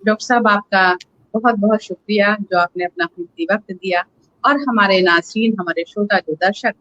A: डॉक्टर साहब, आपका बहुत बहुत शुक्रिया जो आपने अपना कीमती वक्त दिया, और हमारे नाज़रीन, हमारे श्रोता, जो दर्शक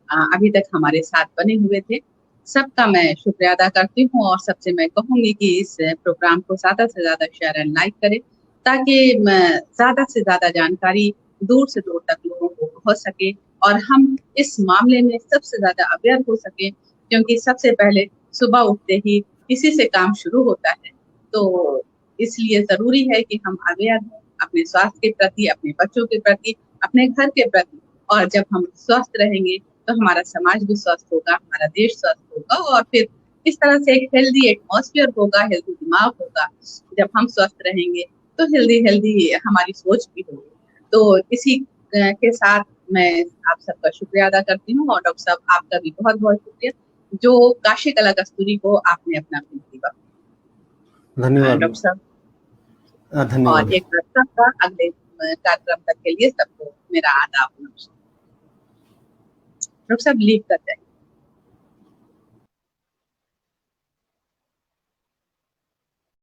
A: अभी तक हमारे साथ बने हुए थे, सबका मैं शुक्रिया अदा करती हूँ। और सबसे मैं कहूँगी कि इस प्रोग्राम को ज़्यादा से ज़्यादा शेयर एंड लाइक करें, ताकि ज़्यादा से ज़्यादा जानकारी दूर से दूर तक लोगों को पहुँच सके और हम इस मामले में सबसे ज़्यादा अवेयर हो सके, क्योंकि सबसे पहले सुबह उठते ही इसी से काम शुरू होता है। तो इसलिए ज़रूरी है कि हम अवेयर हों अपने स्वास्थ्य के प्रति, अपने बच्चों के प्रति, अपने घर के प्रति। और जब हम स्वस्थ रहेंगे तो हमारा समाज भी स्वस्थ होगा, हमारा देश स्वस्थ होगा, और फिर इस तरह से एक हेल्दी एटमॉस्फेयर होगा, हेल्दी दिमाग होगा। जब हम स्वस्थ रहेंगे तो हेल्दी हेल्दी हमारी सोच भी होगी। तो इसी के साथ मैं आप सबका शुक्रिया अदा करती हूँ, और डॉक्टर साहब आपका भी बहुत बहुत शुक्रिया जो काशी कला कस्तूरी को आपने अपना कीमती वक्त दिया।
B: धन्यवाद
A: डॉक्टर साहब, और
B: धन्यवाद।
A: एक रक्षा का अगले कार्यक्रम तक के लिए सबको मेरा आदाब नमस्कार। डॉक्टर साहब लीव कर जाएंगे।